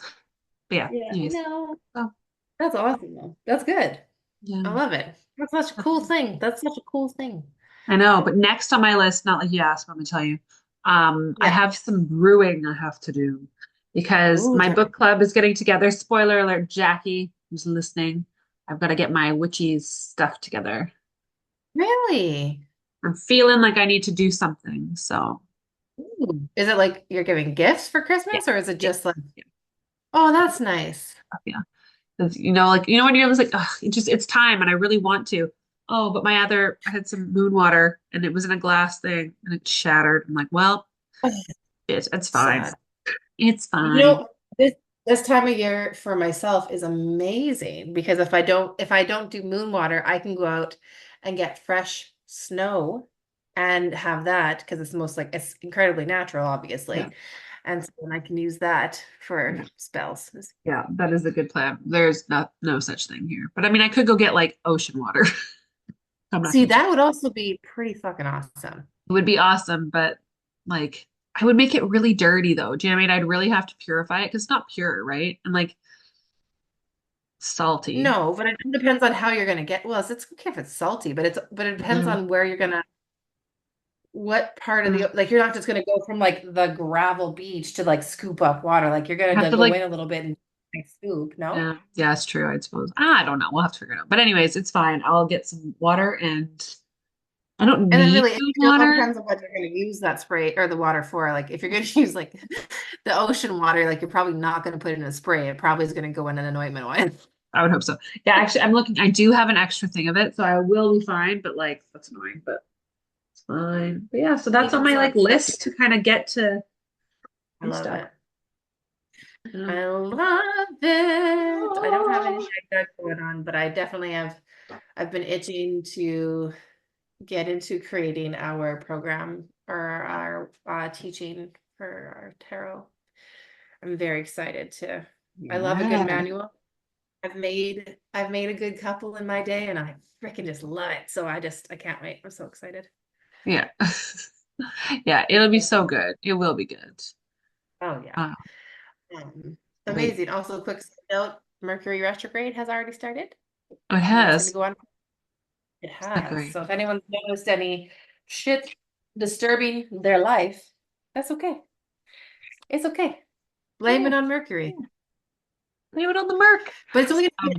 Speaker 1: But yeah,
Speaker 2: Yeah,
Speaker 1: anyways.
Speaker 2: no.
Speaker 1: So
Speaker 2: That's awesome though. That's good. I
Speaker 1: yeah.
Speaker 2: love it. That's such a cool thing. That's such a cool thing.
Speaker 1: I know, but next on my list, not like you asked, but I'm gonna tell you, I
Speaker 2: Yeah.
Speaker 1: have some brewing I have to do because
Speaker 2: Ooh,
Speaker 1: my book club is getting together. Spoiler alert, Jackie, who's listening, I've got to get my witchy's stuff together.
Speaker 2: really?
Speaker 1: I'm feeling like I need to do something. So
Speaker 2: Ooh. Is it like you're giving gifts for
Speaker 1: yeah,
Speaker 2: Christmas or is it
Speaker 1: yeah,
Speaker 2: just like,
Speaker 1: yeah,
Speaker 2: oh, that's nice.
Speaker 1: yeah. 'Cause, like when you're just like, ugh, it's time and I really want to. Oh, but I had some moon water and it was in a glass thing and it shattered. I'm like, well, it's fine.
Speaker 2: Sad.
Speaker 1: It's
Speaker 2: You
Speaker 1: fine.
Speaker 2: know, this time of year for myself is amazing because if I don't do moon water, I can go out and get fresh snow and have that because it's incredibly natural,
Speaker 1: Yeah.
Speaker 2: obviously. And so then I can use that for
Speaker 1: Yeah.
Speaker 2: spells.
Speaker 1: Yeah, that is a good plan. There's no such thing here. But I mean, I could go get like ocean water. I'm not
Speaker 2: See,
Speaker 1: gonna do
Speaker 2: that would also be pretty fucking awesome.
Speaker 1: it. It would be awesome, but like I would make it really dirty though. Do you know what I mean? I'd really have to purify it because it's not pure, right? And like salty.
Speaker 2: No, but it depends on how you're gonna get. Well, it's okay if it's salty, but it depends
Speaker 1: Mm,
Speaker 2: on where you're gonna what part of
Speaker 1: mm.
Speaker 2: the like you're not just gonna go from like the gravel beach to like scoop up water. Like you're gonna
Speaker 1: I have to
Speaker 2: go
Speaker 1: like
Speaker 2: in a little bit and like, scoop, no?
Speaker 1: yeah, it's true, I suppose. I don't know. We'll have to figure it out. But anyways, it's fine. I'll get some water and I don't
Speaker 2: And then
Speaker 1: need
Speaker 2: really it
Speaker 1: food
Speaker 2: still
Speaker 1: water.
Speaker 2: depends on what you're gonna use that spray or the water for. Like if you're gonna use like the ocean water, like you're probably not gonna put it in a spray. It probably is gonna go in an ointment oil.
Speaker 1: I would hope so. Yeah, actually, I'm looking. I do have an extra thing of it, so I will be fine. But like, that's annoying, but it's fine. But yeah, so that's on
Speaker 2: Even
Speaker 1: my
Speaker 2: so,
Speaker 1: like list to kind of get to
Speaker 2: I
Speaker 1: do
Speaker 2: love
Speaker 1: stuff.
Speaker 2: it.
Speaker 1: Yeah.
Speaker 2: I love it. I don't have anything
Speaker 1: Oh.
Speaker 2: like that going on, but I definitely have. I've been itching to get into creating our program or our teaching for our tarot. I'm very excited to. I love a good
Speaker 1: Yeah.
Speaker 2: manual. I've made a good couple in my day, and I freaking just love it. So I can't wait. I'm so excited.
Speaker 1: Yeah. Yeah, it'll be so good. It will be good.
Speaker 2: Oh yeah.
Speaker 1: Uh,
Speaker 2: Um,
Speaker 1: but
Speaker 2: Amazing. Also, quick side note, Mercury retrograde has already started,
Speaker 1: it
Speaker 2: and it's going to
Speaker 1: has.
Speaker 2: go on. It
Speaker 1: Isn't that
Speaker 2: has.
Speaker 1: great?
Speaker 2: So if anyone's noticed any shit disturbing their life, that's okay. It's okay. Blame
Speaker 1: Yeah.
Speaker 2: it on Mercury.
Speaker 1: Yeah. Blame it on the Merc.
Speaker 2: But it's only
Speaker 1: Um,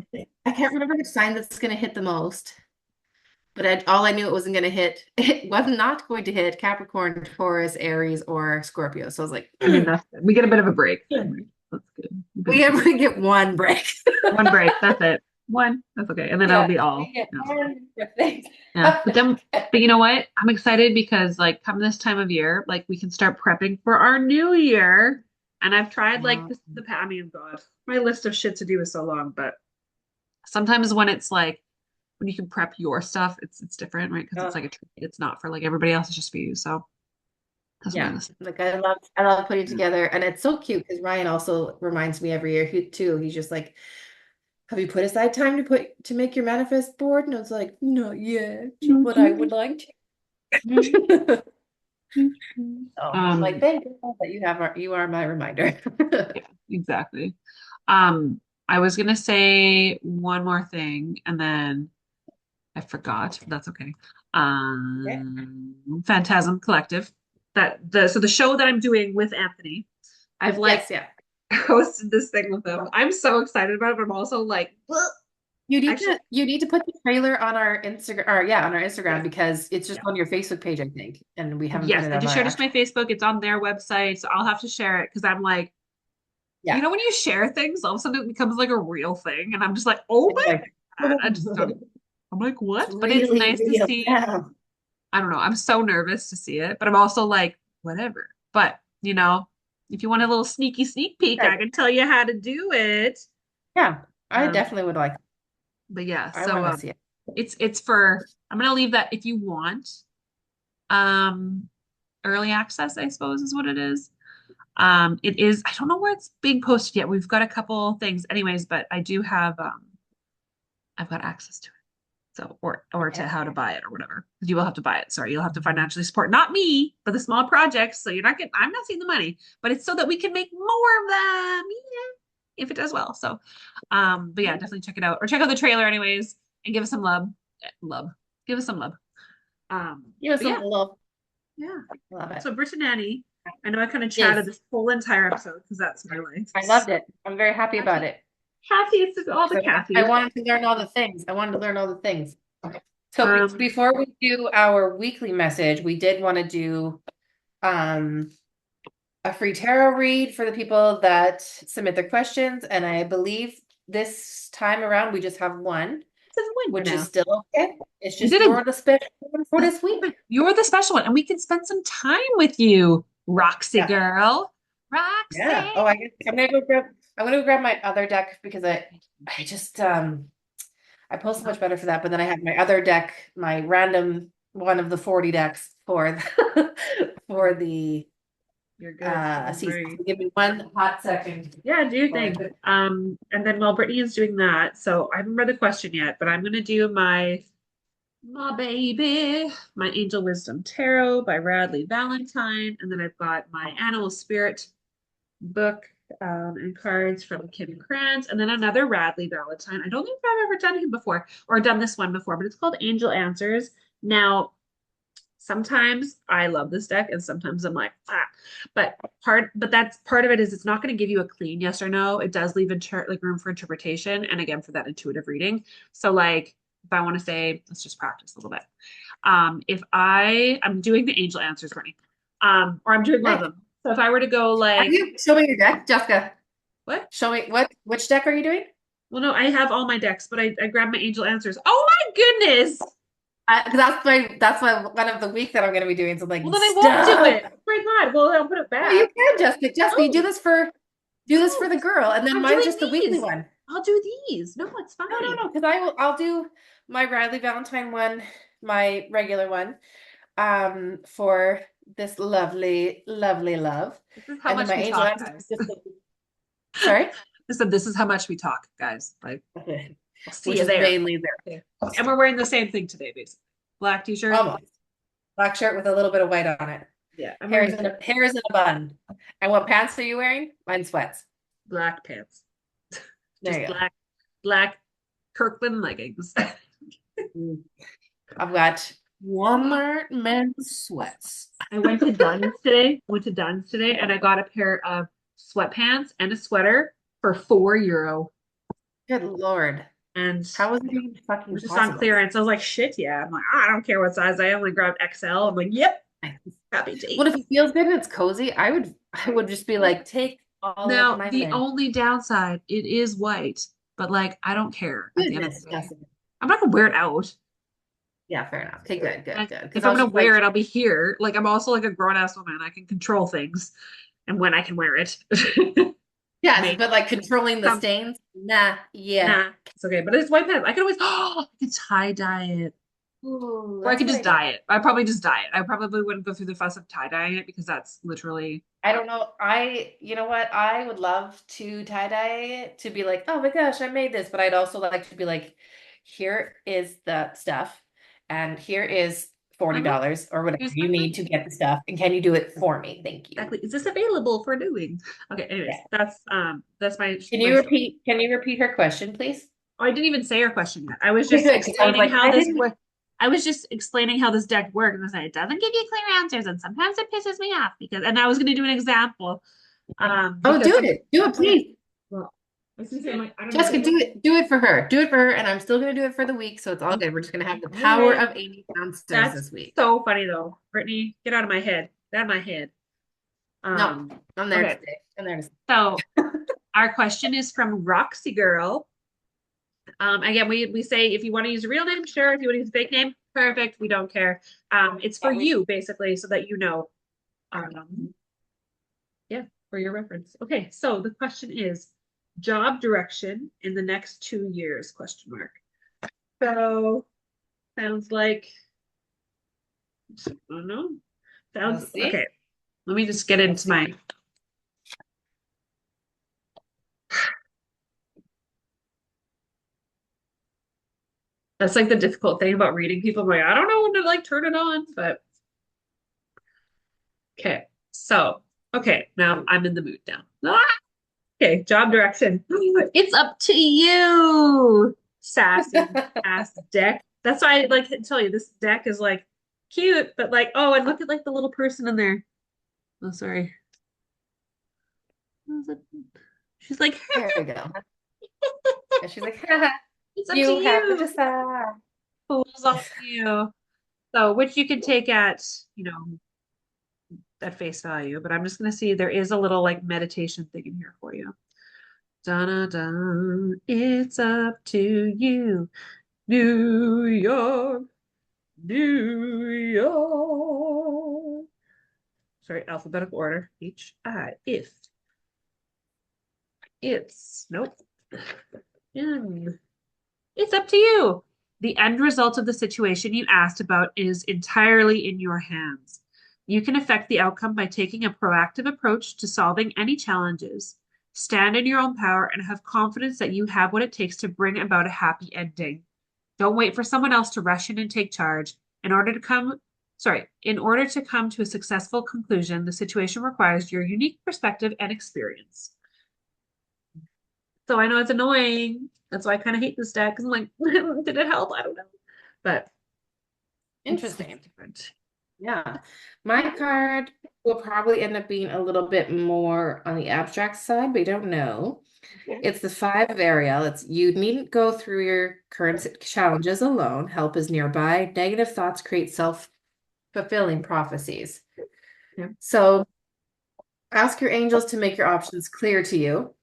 Speaker 2: I can't remember which sign that's going to hit the most. But all I knew it wasn't going to hit. It was not going to hit Capricorn, Taurus, Aries, or Scorpio. So I was like,
Speaker 1: I mean, that's good. We get a bit of a break. That's good. A bit
Speaker 2: we
Speaker 1: of a break.
Speaker 2: ever get one break.
Speaker 1: One break. That's it. One. That's okay. And then it'll
Speaker 2: Yeah,
Speaker 1: be all.
Speaker 2: we get
Speaker 1: Yeah.
Speaker 2: one thing.
Speaker 1: Yeah. But you know what? I'm excited because like come this time of year, like we can start prepping for our new year. And I've tried like
Speaker 2: Wow.
Speaker 1: this I mean, God, my list of shit to do is so long, but sometimes when it's like when you can prep your stuff, it's different, right? Because it's like a
Speaker 2: Oh,
Speaker 1: treat. It's not for like everybody else, it's just for you. So that's my
Speaker 2: yeah.
Speaker 1: list.
Speaker 2: Like I love putting
Speaker 1: Yeah.
Speaker 2: together, and it's so cute because Ryan also reminds me every year too. He's just like, "Have you put aside time to make your manifest board?" And I was like, "Not yet, but I would like to." So I'm like,
Speaker 1: Um,
Speaker 2: thank you that you are my reminder.
Speaker 1: yeah, exactly. Um, I was gonna say one more thing and then I forgot. That's okay.
Speaker 2: Okay.
Speaker 1: Phantasm Collective. So the show that I'm doing with Anthony, I've like
Speaker 2: Yes, yeah.
Speaker 1: hosted this thing with him. I'm so excited about it, but I'm also like, "Ugh." Actually,
Speaker 2: You need to put the trailer on our Instagram, or yeah, on our Instagram,
Speaker 1: yes.
Speaker 2: because it's just
Speaker 1: Yeah.
Speaker 2: on your Facebook page, I think, and we haven't put
Speaker 1: Yes,
Speaker 2: it
Speaker 1: I
Speaker 2: on
Speaker 1: just
Speaker 2: our
Speaker 1: shared it to
Speaker 2: actual.
Speaker 1: my Facebook. It's on their website, so I'll have to share it because I'm like,
Speaker 2: Yeah.
Speaker 1: when you share things, all of a sudden it becomes like a real thing, and I'm just like, oh
Speaker 2: It's
Speaker 1: my
Speaker 2: like,
Speaker 1: God, I just don't. I'm like,
Speaker 2: it's
Speaker 1: what? But it's
Speaker 2: really
Speaker 1: nice to
Speaker 2: real
Speaker 1: see.
Speaker 2: now.
Speaker 1: I don't know. I'm so nervous to see it, but I'm also like, whatever. But if you want a little sneaky sneak peek, I
Speaker 2: Right.
Speaker 1: can tell you how to do it.
Speaker 2: Yeah, I
Speaker 1: Um,
Speaker 2: definitely would like.
Speaker 1: but yeah,
Speaker 2: I
Speaker 1: so
Speaker 2: want to see it.
Speaker 1: it's for I'm gonna leave that if you want um early access, I suppose is what it is. It is, I don't know where it's being posted yet. We've got a couple things anyways, but I do have I've got access to it. So, or to
Speaker 2: Okay.
Speaker 1: how to buy it or whatever. You will have to buy it. Sorry, you'll have to financially support not me, but the small projects. So I'm not seeing the money, but it's so that we can make more of them. Yeah, if it does well. So, but yeah, definitely check it out or check out the trailer anyways and give us some love. Love. Give us some love.
Speaker 2: Give us
Speaker 1: But
Speaker 2: a
Speaker 1: yeah,
Speaker 2: little.
Speaker 1: yeah.
Speaker 2: Love it.
Speaker 1: So Brit and Annie, I know I kind of chatted
Speaker 2: Yes,
Speaker 1: this whole entire episode because that's my life.
Speaker 2: I loved it. I'm very happy about
Speaker 1: Kathy,
Speaker 2: it.
Speaker 1: Kathy, it's all the
Speaker 2: So I
Speaker 1: Kathys.
Speaker 2: wanted to learn all the things. I wanted to learn all the things. So
Speaker 1: Um,
Speaker 2: before we do our weekly message, we did want to do um a free tarot read for the people that submit their questions. And I believe this time around we just have one,
Speaker 1: this is a win for
Speaker 2: which is
Speaker 1: now.
Speaker 2: still okay. It's
Speaker 1: You
Speaker 2: just
Speaker 1: did
Speaker 2: you're the special one for this week.
Speaker 1: you're the special one, and we can spend some time with you, Roxy
Speaker 2: Yeah.
Speaker 1: girl.
Speaker 2: Yeah.
Speaker 1: Roxy.
Speaker 2: Oh, I guess I'm gonna go grab my other deck because I just I pull so much better for that. But then I have my other deck, my random one of the 40 decks for for the
Speaker 1: You're good. Don't
Speaker 2: season.
Speaker 1: worry.
Speaker 2: So give me one hot second.
Speaker 1: Yeah, do your
Speaker 2: While I
Speaker 1: thing.
Speaker 2: put
Speaker 1: And then while Brittany is doing that, so I haven't read the question yet, but I'm gonna do my baby, my Angel Wisdom Tarot by Radley Valentine, and then I've got my Animal Spirit book and cards from Kim Krantz, and then another Radley Valentine. I don't think I've ever done him before or done this one before, but it's called Angel Answers. Now, sometimes I love this deck, and sometimes I'm like, ah. But that's part of it is it's not going to give you a clean yes or no. It does leave like room for interpretation, and again for that intuitive reading. So like if I want to say, let's just practice a little bit. If I'm doing the angel answers, Brittany, or I'm doing one of
Speaker 2: nice.
Speaker 1: them. So if I were to go
Speaker 2: Are
Speaker 1: like,
Speaker 2: you showing your deck, Jessica?
Speaker 1: what?
Speaker 2: Show me which deck are you doing?
Speaker 1: Well, no, I have all my decks, but I grabbed my angel answers. Oh my goodness.
Speaker 2: 'Cause that's my one of the week that I'm gonna be doing. So like
Speaker 1: Well, then I won't do
Speaker 2: stuff.
Speaker 1: it. Oh my God. Well, I'll put it
Speaker 2: Well, you
Speaker 1: back.
Speaker 2: can, Jessica. Jessica, you
Speaker 1: No,
Speaker 2: do this for
Speaker 1: no.
Speaker 2: the girl, and then
Speaker 1: I'm
Speaker 2: mine's
Speaker 1: doing
Speaker 2: just the weekly
Speaker 1: these.
Speaker 2: one.
Speaker 1: I'll do these. No, it's
Speaker 2: No, no,
Speaker 1: fine.
Speaker 2: no, because I'll do my Riley Valentine one, my regular one, for this lovely, lovely love.
Speaker 1: This is how
Speaker 2: And then
Speaker 1: much
Speaker 2: my
Speaker 1: we
Speaker 2: angel
Speaker 1: talk,
Speaker 2: answers
Speaker 1: guys.
Speaker 2: is just sorry?
Speaker 1: I said, this is how much we talk, guys. Like,
Speaker 2: Okay.
Speaker 1: I'll see
Speaker 2: Which
Speaker 1: you
Speaker 2: is
Speaker 1: there.
Speaker 2: mainly there.
Speaker 1: Okay. And we're wearing the same thing today, basically. Black t-shirt.
Speaker 2: Almost. Black shirt with a little bit of white on it.
Speaker 1: Yeah, I'm
Speaker 2: Hair is
Speaker 1: wearing
Speaker 2: in hair is in a bun. And what pants are you wearing? Mine sweats.
Speaker 1: black pants.
Speaker 2: There
Speaker 1: Just
Speaker 2: you
Speaker 1: black Kirkland leggings.
Speaker 2: go. I've got Walmart men's sweats.
Speaker 1: I went to Dunn's today, and I got a pair of sweatpants and a sweater for €4.
Speaker 2: Good Lord.
Speaker 1: And
Speaker 2: How is it even
Speaker 1: it
Speaker 2: fucking
Speaker 1: was just on
Speaker 2: possible?
Speaker 1: clearance. I was like, shit, yeah. I'm like, I don't care what size I only grabbed XL. I'm like, yep, happy
Speaker 2: What
Speaker 1: days.
Speaker 2: if it feels good and it's cozy? I would just be like, take all of
Speaker 1: Now,
Speaker 2: my
Speaker 1: the
Speaker 2: men.
Speaker 1: only downside, it is white, but like, I don't care at the end of
Speaker 2: Goodness,
Speaker 1: the day.
Speaker 2: Jessica.
Speaker 1: I'm not gonna wear it out.
Speaker 2: Yeah, fair enough. Okay, good, good,
Speaker 1: Like,
Speaker 2: good. Because
Speaker 1: if
Speaker 2: I
Speaker 1: I'm
Speaker 2: was
Speaker 1: gonna
Speaker 2: just
Speaker 1: wear
Speaker 2: like,
Speaker 1: it, I'll be here. Like, I'm also like a grown ass woman. I can control things and when I can wear it.
Speaker 2: yes,
Speaker 1: Maybe
Speaker 2: but like controlling the
Speaker 1: some,
Speaker 2: stains, nah, yeah.
Speaker 1: nah, it's okay. But it's white pants. I can always, oh, I can tie dye it.
Speaker 2: Ooh,
Speaker 1: Or I
Speaker 2: that's a
Speaker 1: could
Speaker 2: good
Speaker 1: just
Speaker 2: idea.
Speaker 1: dye it. I probably just dye it. I probably wouldn't go through the fuss of tie dyeing it because that's literally
Speaker 2: I don't know. You know what? I would love to tie dye it to be like, oh my gosh, I made this. But I'd also like to be like, here is the stuff, and here is
Speaker 1: my money.
Speaker 2: $40 or whatever
Speaker 1: Here's my
Speaker 2: you need
Speaker 1: money.
Speaker 2: to get the stuff. And can you do it for me? Thank you.
Speaker 1: Exactly. Is this available for doing? Okay, anyways,
Speaker 2: Yeah.
Speaker 1: that's
Speaker 2: Can
Speaker 1: my
Speaker 2: you
Speaker 1: story.
Speaker 2: repeat? Can you repeat her question, please?
Speaker 1: Oh, I didn't even say your question yet. I was
Speaker 2: Okay,
Speaker 1: just
Speaker 2: good. Because I was
Speaker 1: explaining
Speaker 2: like,
Speaker 1: how
Speaker 2: I
Speaker 1: this
Speaker 2: didn't.
Speaker 1: work. I was just explaining how this deck works, and I said it doesn't give you clear answers, and sometimes it pisses me off because. And I was going to do an example,
Speaker 2: Oh,
Speaker 1: because
Speaker 2: do
Speaker 1: some.
Speaker 2: it. Do it,
Speaker 1: Okay,
Speaker 2: please.
Speaker 1: well, I was going to say, I'm like, I don't know
Speaker 2: Jessica,
Speaker 1: what.
Speaker 2: do it. Do it for her. Do it for her. And I'm still going to do it for the week. So it's all good. We're just going to have the
Speaker 1: All
Speaker 2: power
Speaker 1: right,
Speaker 2: of 80 answers
Speaker 1: that's
Speaker 2: this week.
Speaker 1: so funny though, Brittany. Get out of my head. Get out of my head.
Speaker 2: No,
Speaker 1: Um,
Speaker 2: I'm there to
Speaker 1: okay,
Speaker 2: stay. I'm there to stay.
Speaker 1: so our question is from Roxy Girl. Again, we say if you want to use a real name, sure. If you want to use a fake name, perfect. We don't care. It's for
Speaker 2: Yeah,
Speaker 1: you basically, so that you know. Yeah, for your reference. Okay, so the question is job direction in the next 2 years? Question mark. So sounds like I don't know.
Speaker 2: we'll
Speaker 1: Sounds
Speaker 2: see.
Speaker 1: okay. Let me just get
Speaker 2: We'll
Speaker 1: into
Speaker 2: see.
Speaker 1: my. That's like the difficult thing about reading people. I'm like, I don't know when to like turn it on, but okay. So okay, now I'm in the mood now. Ah! Okay, job direction. It's up to you, sassy ass deck. That's why I like to tell you this deck is like cute, but like, oh, and look at like the little person in there. Oh, sorry. What was it? She's like,
Speaker 2: There we go. And she's like,
Speaker 1: it's up to
Speaker 2: you have to
Speaker 1: you.
Speaker 2: decide.
Speaker 1: Fools on you. So, which you can take at, you know, at face value, but I'm just gonna see there is a little like meditation thing in here for you. Da da. It's up to you. New York, New York. Sorry, alphabetical order. H I if it's nope. N. It's up to you. The end result of the situation you asked about is entirely in your hands. You can affect the outcome by taking a proactive approach to solving any challenges. Stand in your own power and have confidence that you have what it takes to bring about a happy ending. Don't wait for someone else to rush in and take charge. In order to come to a successful conclusion, the situation requires your unique perspective and experience. So I know it's annoying. That's why I kind of hate this deck because I'm like, did it help? I don't know. But it's
Speaker 2: Interesting.
Speaker 1: different.
Speaker 2: Yeah. My card will probably end up being a little bit more on the abstract side, but you don't know.
Speaker 1: Okay.
Speaker 2: It's the five of Ariel. It's you needn't go through your current challenges alone. Help is nearby. Negative thoughts create self-fulfilling prophecies.
Speaker 1: Yeah.
Speaker 2: So ask your angels to make your options clear to you.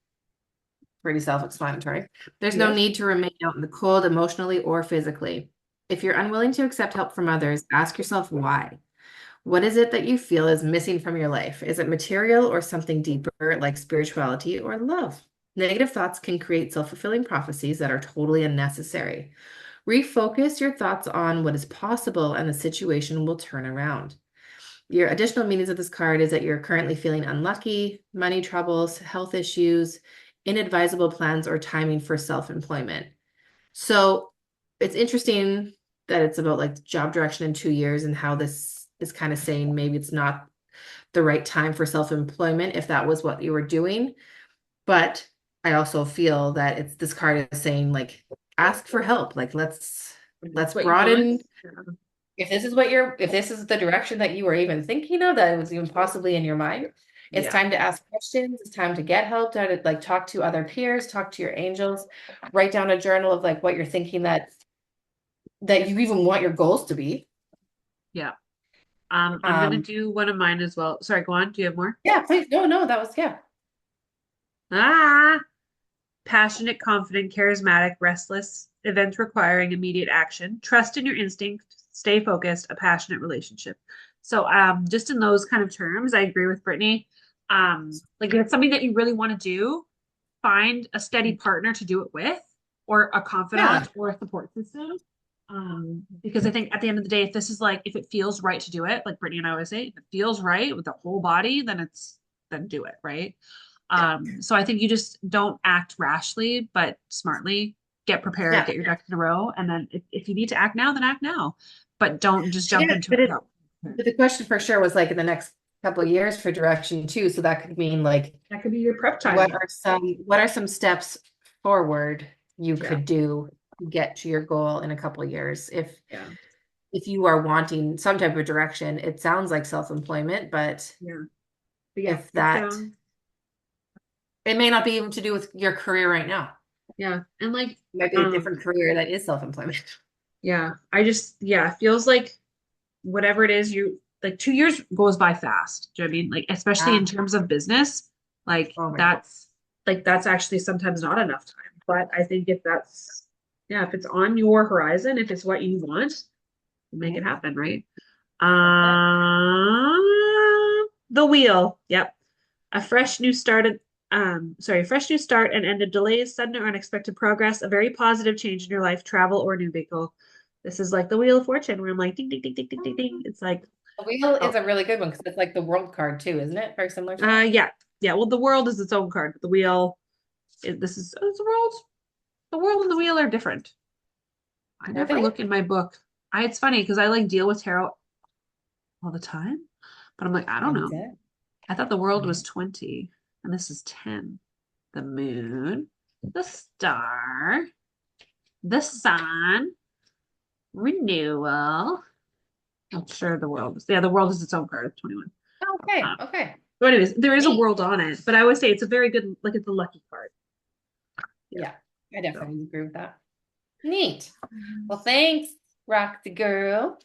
Speaker 2: Pretty self-explanatory. There's no
Speaker 1: Yes.
Speaker 2: need to remain out in the cold emotionally or physically. If you're unwilling to accept help from others, ask yourself why. What is it that you feel is missing from your life? Is it material or something deeper like spirituality or love? Negative thoughts can create self-fulfilling prophecies that are totally unnecessary. Refocus your thoughts on what is possible and the situation will turn around. Your additional meanings of this card is that you're currently feeling unlucky, money troubles, health issues, inadvisable plans or timing for self-employment. So it's interesting that it's about like job direction in 2 years and how this is kind of saying maybe it's not the right time for self-employment if that was what you were doing. But I also feel that it's this card is saying like ask for help. Like let's
Speaker 1: That's what you want.
Speaker 2: broaden if this is the direction that you were even thinking of, that it was even possibly in your mind, it's
Speaker 1: Yeah.
Speaker 2: time to ask questions. It's time to get help, to like talk to other peers, talk to your angels, write down a journal of like what you're thinking that you even want your goals to be.
Speaker 1: Yeah. I'm gonna
Speaker 2: Um,
Speaker 1: do one of mine as well. Sorry, go on. Do you have more?
Speaker 2: yeah, please. No, that was yeah.
Speaker 1: Ah, passionate, confident, charismatic, restless, events requiring immediate action, trust in your instinct, stay focused, a passionate relationship. So, just in those kind of terms, I agree with Brittany. Like if it's something that you really want to do, find a steady partner to do it with, or a
Speaker 2: Yeah.
Speaker 1: confidant or a support system. Because I think at the end of the day, if this is like, if it feels right to do it, like Brittany and I always say, if it feels right with the whole body, then do it, right? So I think you just don't act rashly, but smartly. Get prepared,
Speaker 2: Yeah.
Speaker 1: get your ducks in a row, and then if you need to act now, then act now. But don't just jump
Speaker 2: Yeah,
Speaker 1: into
Speaker 2: but
Speaker 1: it
Speaker 2: it
Speaker 1: without.
Speaker 2: but the question for sure was like in the next couple of years for direction too. So that could mean like
Speaker 1: That could be your prep time.
Speaker 2: what are some steps forward you
Speaker 1: Yeah,
Speaker 2: could do to get to your goal in a couple of years
Speaker 1: yeah,
Speaker 2: if you are wanting some type of direction. It sounds like self-employment, but
Speaker 1: yeah. But yeah,
Speaker 2: if
Speaker 1: write
Speaker 2: that
Speaker 1: down.
Speaker 2: it may not be even to do with your career right now.
Speaker 1: Yeah, and like,
Speaker 2: It might be a different career that is self-employment.
Speaker 1: yeah, I just, yeah, it feels like whatever it is, you like 2 years goes by fast. Do you know what I mean? Like, especially in
Speaker 2: Ah,
Speaker 1: terms of business,
Speaker 2: oh my God.
Speaker 1: that's actually sometimes not enough time. But I think if that's, yeah, if it's on your horizon, if it's what you want, make
Speaker 2: Yeah,
Speaker 1: it happen, right?
Speaker 2: that's it.
Speaker 1: The wheel. Yep. A fresh new start, fresh new start and end of delays, sudden or unexpected progress, a very positive change in your life, travel or new vehicle. This is like the Wheel of Fortune, where I'm like ding ding ding ding ding ding ding. It's like,
Speaker 2: The wheel is
Speaker 1: oh,
Speaker 2: a really good one because it's like the world card too, isn't it? Very similar to that.
Speaker 1: yeah, yeah. Well, the world is its own card, but the wheel, this is it's the world. The world and the wheel are different. I
Speaker 2: Are
Speaker 1: never
Speaker 2: they?
Speaker 1: look in my book. It's funny because I like deal with tarot all the time, but I'm like, I don't
Speaker 2: That's
Speaker 1: know.
Speaker 2: it.
Speaker 1: I thought the world
Speaker 2: Yeah.
Speaker 1: was 20 and this is 10. The moon, the star, the sun, renewal. I'm sure the world is, yeah, the world is its own card, 21.
Speaker 2: Okay.
Speaker 1: Um,
Speaker 2: Okay.
Speaker 1: so anyways, there is a
Speaker 2: Neat.
Speaker 1: world on it, but I always say it's a very good, like it's a lucky card. Yeah.
Speaker 2: Yeah, I
Speaker 1: So
Speaker 2: definitely agree with that. Neat. Well, thanks, Rock the Girl.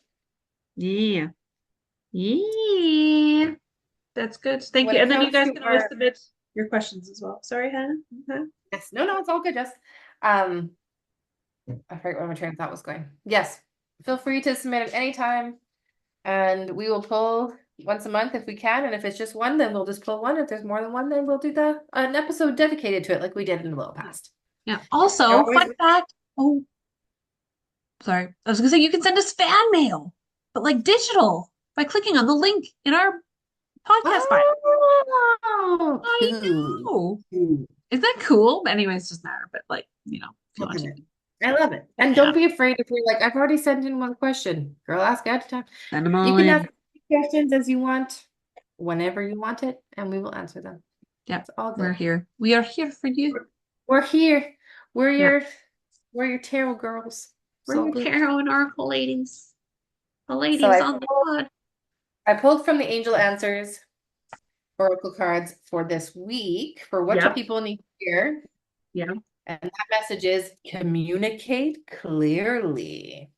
Speaker 1: yeah. Yeah. That's good. Thank
Speaker 2: When
Speaker 1: you.
Speaker 2: it
Speaker 1: And then you
Speaker 2: comes
Speaker 1: guys
Speaker 2: to
Speaker 1: can always
Speaker 2: our
Speaker 1: submit your questions as well. Sorry, Hannah. Okay.
Speaker 2: yes, no, it's all good, Jess. Um, I forget where my train of thought was going. Yes, feel free to submit at any time, and we will pull once a month if we can. And if it's just one, then we'll just pull one. If there's more than one, then we'll do an episode dedicated to it, like we did in the little
Speaker 1: Yeah.
Speaker 2: past.
Speaker 1: Yeah.
Speaker 2: I
Speaker 1: Also,
Speaker 2: always
Speaker 1: fun fact. Oh, sorry. I was gonna say you can send us fan mail, but like digital by clicking on the link in our podcast bio.
Speaker 2: oh,
Speaker 1: I
Speaker 2: cool.
Speaker 1: know.
Speaker 2: Cool.
Speaker 1: Is that cool? But anyways, it doesn't matter. But like, if you
Speaker 2: Love
Speaker 1: want to.
Speaker 2: it. I love it. And
Speaker 1: Yeah.
Speaker 2: don't be afraid if you're like, I've already sent in one question. Girl, ask ahead of time.
Speaker 1: Send them
Speaker 2: You
Speaker 1: all
Speaker 2: can ask
Speaker 1: in.
Speaker 2: as many questions as you want, whenever you want it, and we will answer them.
Speaker 1: Yeah.
Speaker 2: It's all
Speaker 1: We're
Speaker 2: good.
Speaker 1: here. We are here for you.
Speaker 2: We're here. We're
Speaker 1: Yeah.
Speaker 2: your we're your tarot girls.
Speaker 1: We're
Speaker 2: So
Speaker 1: your
Speaker 2: good.
Speaker 1: tarot and oracle ladies. The
Speaker 2: So
Speaker 1: ladies on the pod.
Speaker 2: I pulled from the Angel Answers Oracle cards for this week for what do
Speaker 1: Yep.
Speaker 2: people need to hear.
Speaker 1: Yeah.
Speaker 2: And that message is communicate clearly.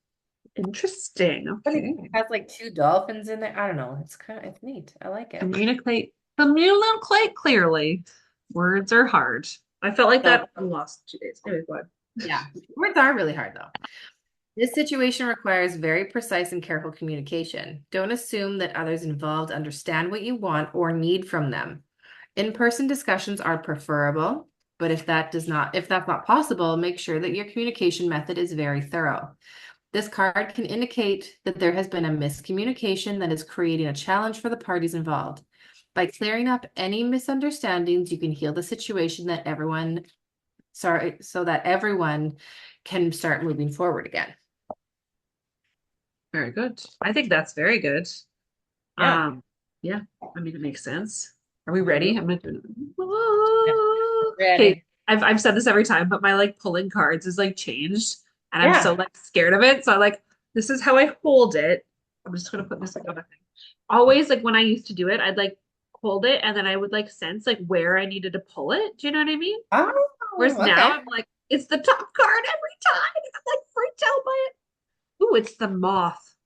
Speaker 1: Interesting.
Speaker 2: But
Speaker 1: Okay.
Speaker 2: it has like two dolphins in there. I don't know. It's neat. I like it.
Speaker 1: Communicate clearly. Words are hard. I felt like
Speaker 2: So
Speaker 1: that the last 2 days. Anyway, go ahead.
Speaker 2: yeah, words are really hard though. This situation requires very precise and careful communication. Don't assume that others involved understand what you want or need from them. In-person discussions are preferable, but if that's not possible, make sure that your communication method is very thorough. This card can indicate that there has been a miscommunication that is creating a challenge for the parties involved. by clearing up any misunderstandings, you can heal the situation that everyone, sorry, so that everyone can start moving forward again.
Speaker 1: Very good. I think that's very good.
Speaker 2: Yeah.
Speaker 1: Um, yeah, I mean, it makes sense. Are we ready?
Speaker 2: Mhm.
Speaker 1: I'm gonna do it.
Speaker 2: Yeah.
Speaker 1: Okay,
Speaker 2: Ready.
Speaker 1: I've said this every time, but my like pulling cards is like changed, and I'm so
Speaker 2: Yeah.
Speaker 1: like scared of it. So I like this is how I hold it. I'm just gonna put this like on a thing. Always like when I used to do it, I'd like hold it and then I would like sense like where I needed to pull it. Do you know what I mean? Whereas
Speaker 2: Oh,
Speaker 1: now
Speaker 2: okay.
Speaker 1: I'm like, it's the top card every time. And I'm like freaked out by it. Ooh, it's the moth.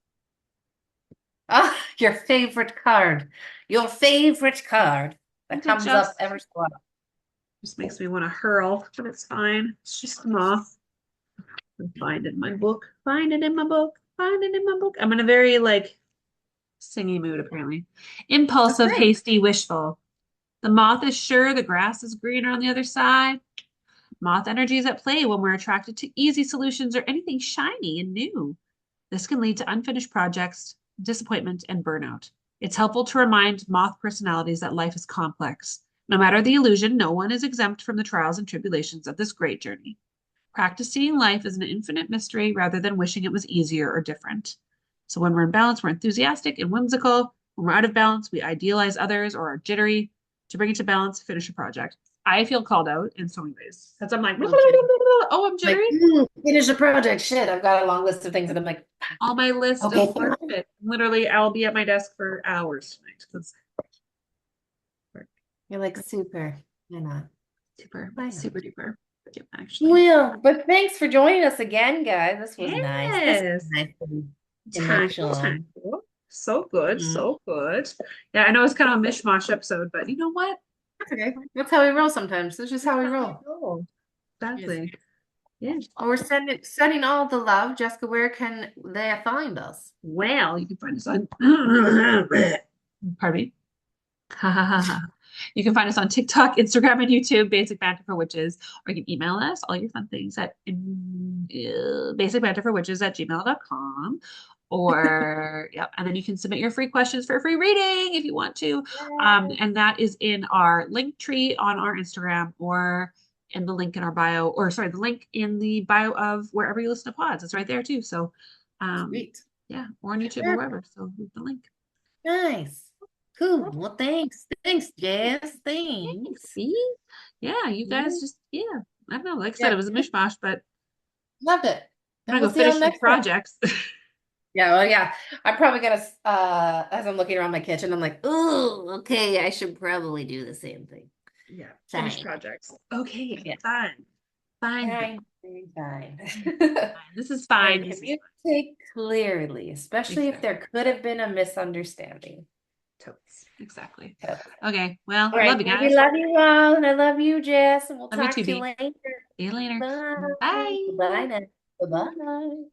Speaker 2: Ah, your favorite card. Your favorite card that
Speaker 1: And it
Speaker 2: comes up
Speaker 1: just
Speaker 2: ever so often.
Speaker 1: just makes me want to hurl, but it's fine. It's just a moth. Find it in my book. Find it in my book. Find it in my book. I'm in a very like singy mood apparently. Impulsive,
Speaker 2: Okay.
Speaker 1: hasty, wishful. The moth is sure the grass is greener on the other side. Moth energy is at play when we're attracted to easy solutions or anything shiny and new. This can lead to unfinished projects, disappointment, and burnout. It's helpful to remind moth personalities that life is complex. No matter the illusion, no one is exempt from the trials and tribulations of this great journey. Practice seeing life as an infinite mystery rather than wishing it was easier or different. So when we're in balance, we're enthusiastic and whimsical. When we're out of balance, we idealize others or are jittery. To bring it to balance, finish a project. I feel called out in so many ways because I'm like, oh, I'm
Speaker 2: Like,
Speaker 1: jittery.
Speaker 2: finish a project. Shit, I've got a long list of things and I'm like,
Speaker 1: On my list
Speaker 2: okay.
Speaker 1: of work shit. Literally, I'll be at my desk for hours tonight because
Speaker 2: You're like, super. Why not?
Speaker 1: super,
Speaker 2: Why not?
Speaker 1: super duper. Yeah, actually.
Speaker 2: Well, but thanks for joining us again, guys. This was nice. This was
Speaker 1: Yes.
Speaker 2: nice
Speaker 1: Tango,
Speaker 2: connection.
Speaker 1: tango. So good,
Speaker 2: Mhm.
Speaker 1: so good. Yeah, I know it's kind of a mishmash episode, but you know what?
Speaker 2: That's okay. That's how we roll sometimes. That's just how we roll.
Speaker 1: Oh,
Speaker 2: Yes.
Speaker 1: exactly. Yeah.
Speaker 2: Well, we're sending all the love. Jessica, where can they find us?
Speaker 1: Well, you can find us on pardon me. You can find us on TikTok, Instagram, and YouTube, Basic Banter for Witches, or you can email us all your fun things at basicbanterforwitches at gmail.com. Or, yeah, and then you can submit your free questions for free reading if you want to. And that is in our link tree on our Instagram or in the link in our bio, or sorry, the link in the bio of wherever you listen to pods. It's right there too. So,
Speaker 2: Sweet.
Speaker 1: yeah, or on YouTube or
Speaker 2: Yeah,
Speaker 1: wherever. So, the link.
Speaker 2: nice. Cool. Well, thanks. Thanks, Jess. Thanks.
Speaker 1: See? Yeah, you guys
Speaker 2: Mhm.
Speaker 1: just, yeah. I don't know. Like I said, it
Speaker 2: Yep.
Speaker 1: was a mishmash, but
Speaker 2: Loved it.
Speaker 1: I'm
Speaker 2: And
Speaker 1: gonna
Speaker 2: we'll
Speaker 1: go
Speaker 2: see you
Speaker 1: finish
Speaker 2: on
Speaker 1: some
Speaker 2: next time.
Speaker 1: projects.
Speaker 2: Yeah, well, yeah. I'm probably gonna as I'm looking around my kitchen, I'm like, oh, okay, I should probably do the same thing.
Speaker 1: Yeah, finish
Speaker 2: Fine.
Speaker 1: projects. Okay,
Speaker 2: Yeah.
Speaker 1: fine. Fine.
Speaker 2: Fine. Fine.
Speaker 1: Fine. Fine. This is
Speaker 2: And
Speaker 1: fine. This is
Speaker 2: communicate clearly,
Speaker 1: fine.
Speaker 2: especially if
Speaker 1: Exactly.
Speaker 2: there could have been a misunderstanding.
Speaker 1: Totes. Exactly.
Speaker 2: So,
Speaker 1: Okay. Well,
Speaker 2: all right.
Speaker 1: love you
Speaker 2: We
Speaker 1: guys.
Speaker 2: love you all, and I love you, Jess, and we'll
Speaker 1: Love you
Speaker 2: talk
Speaker 1: too,
Speaker 2: to you
Speaker 1: B.
Speaker 2: later.
Speaker 1: See you later.
Speaker 2: Bye.
Speaker 1: Bye.
Speaker 2: Bye now. Bye-bye.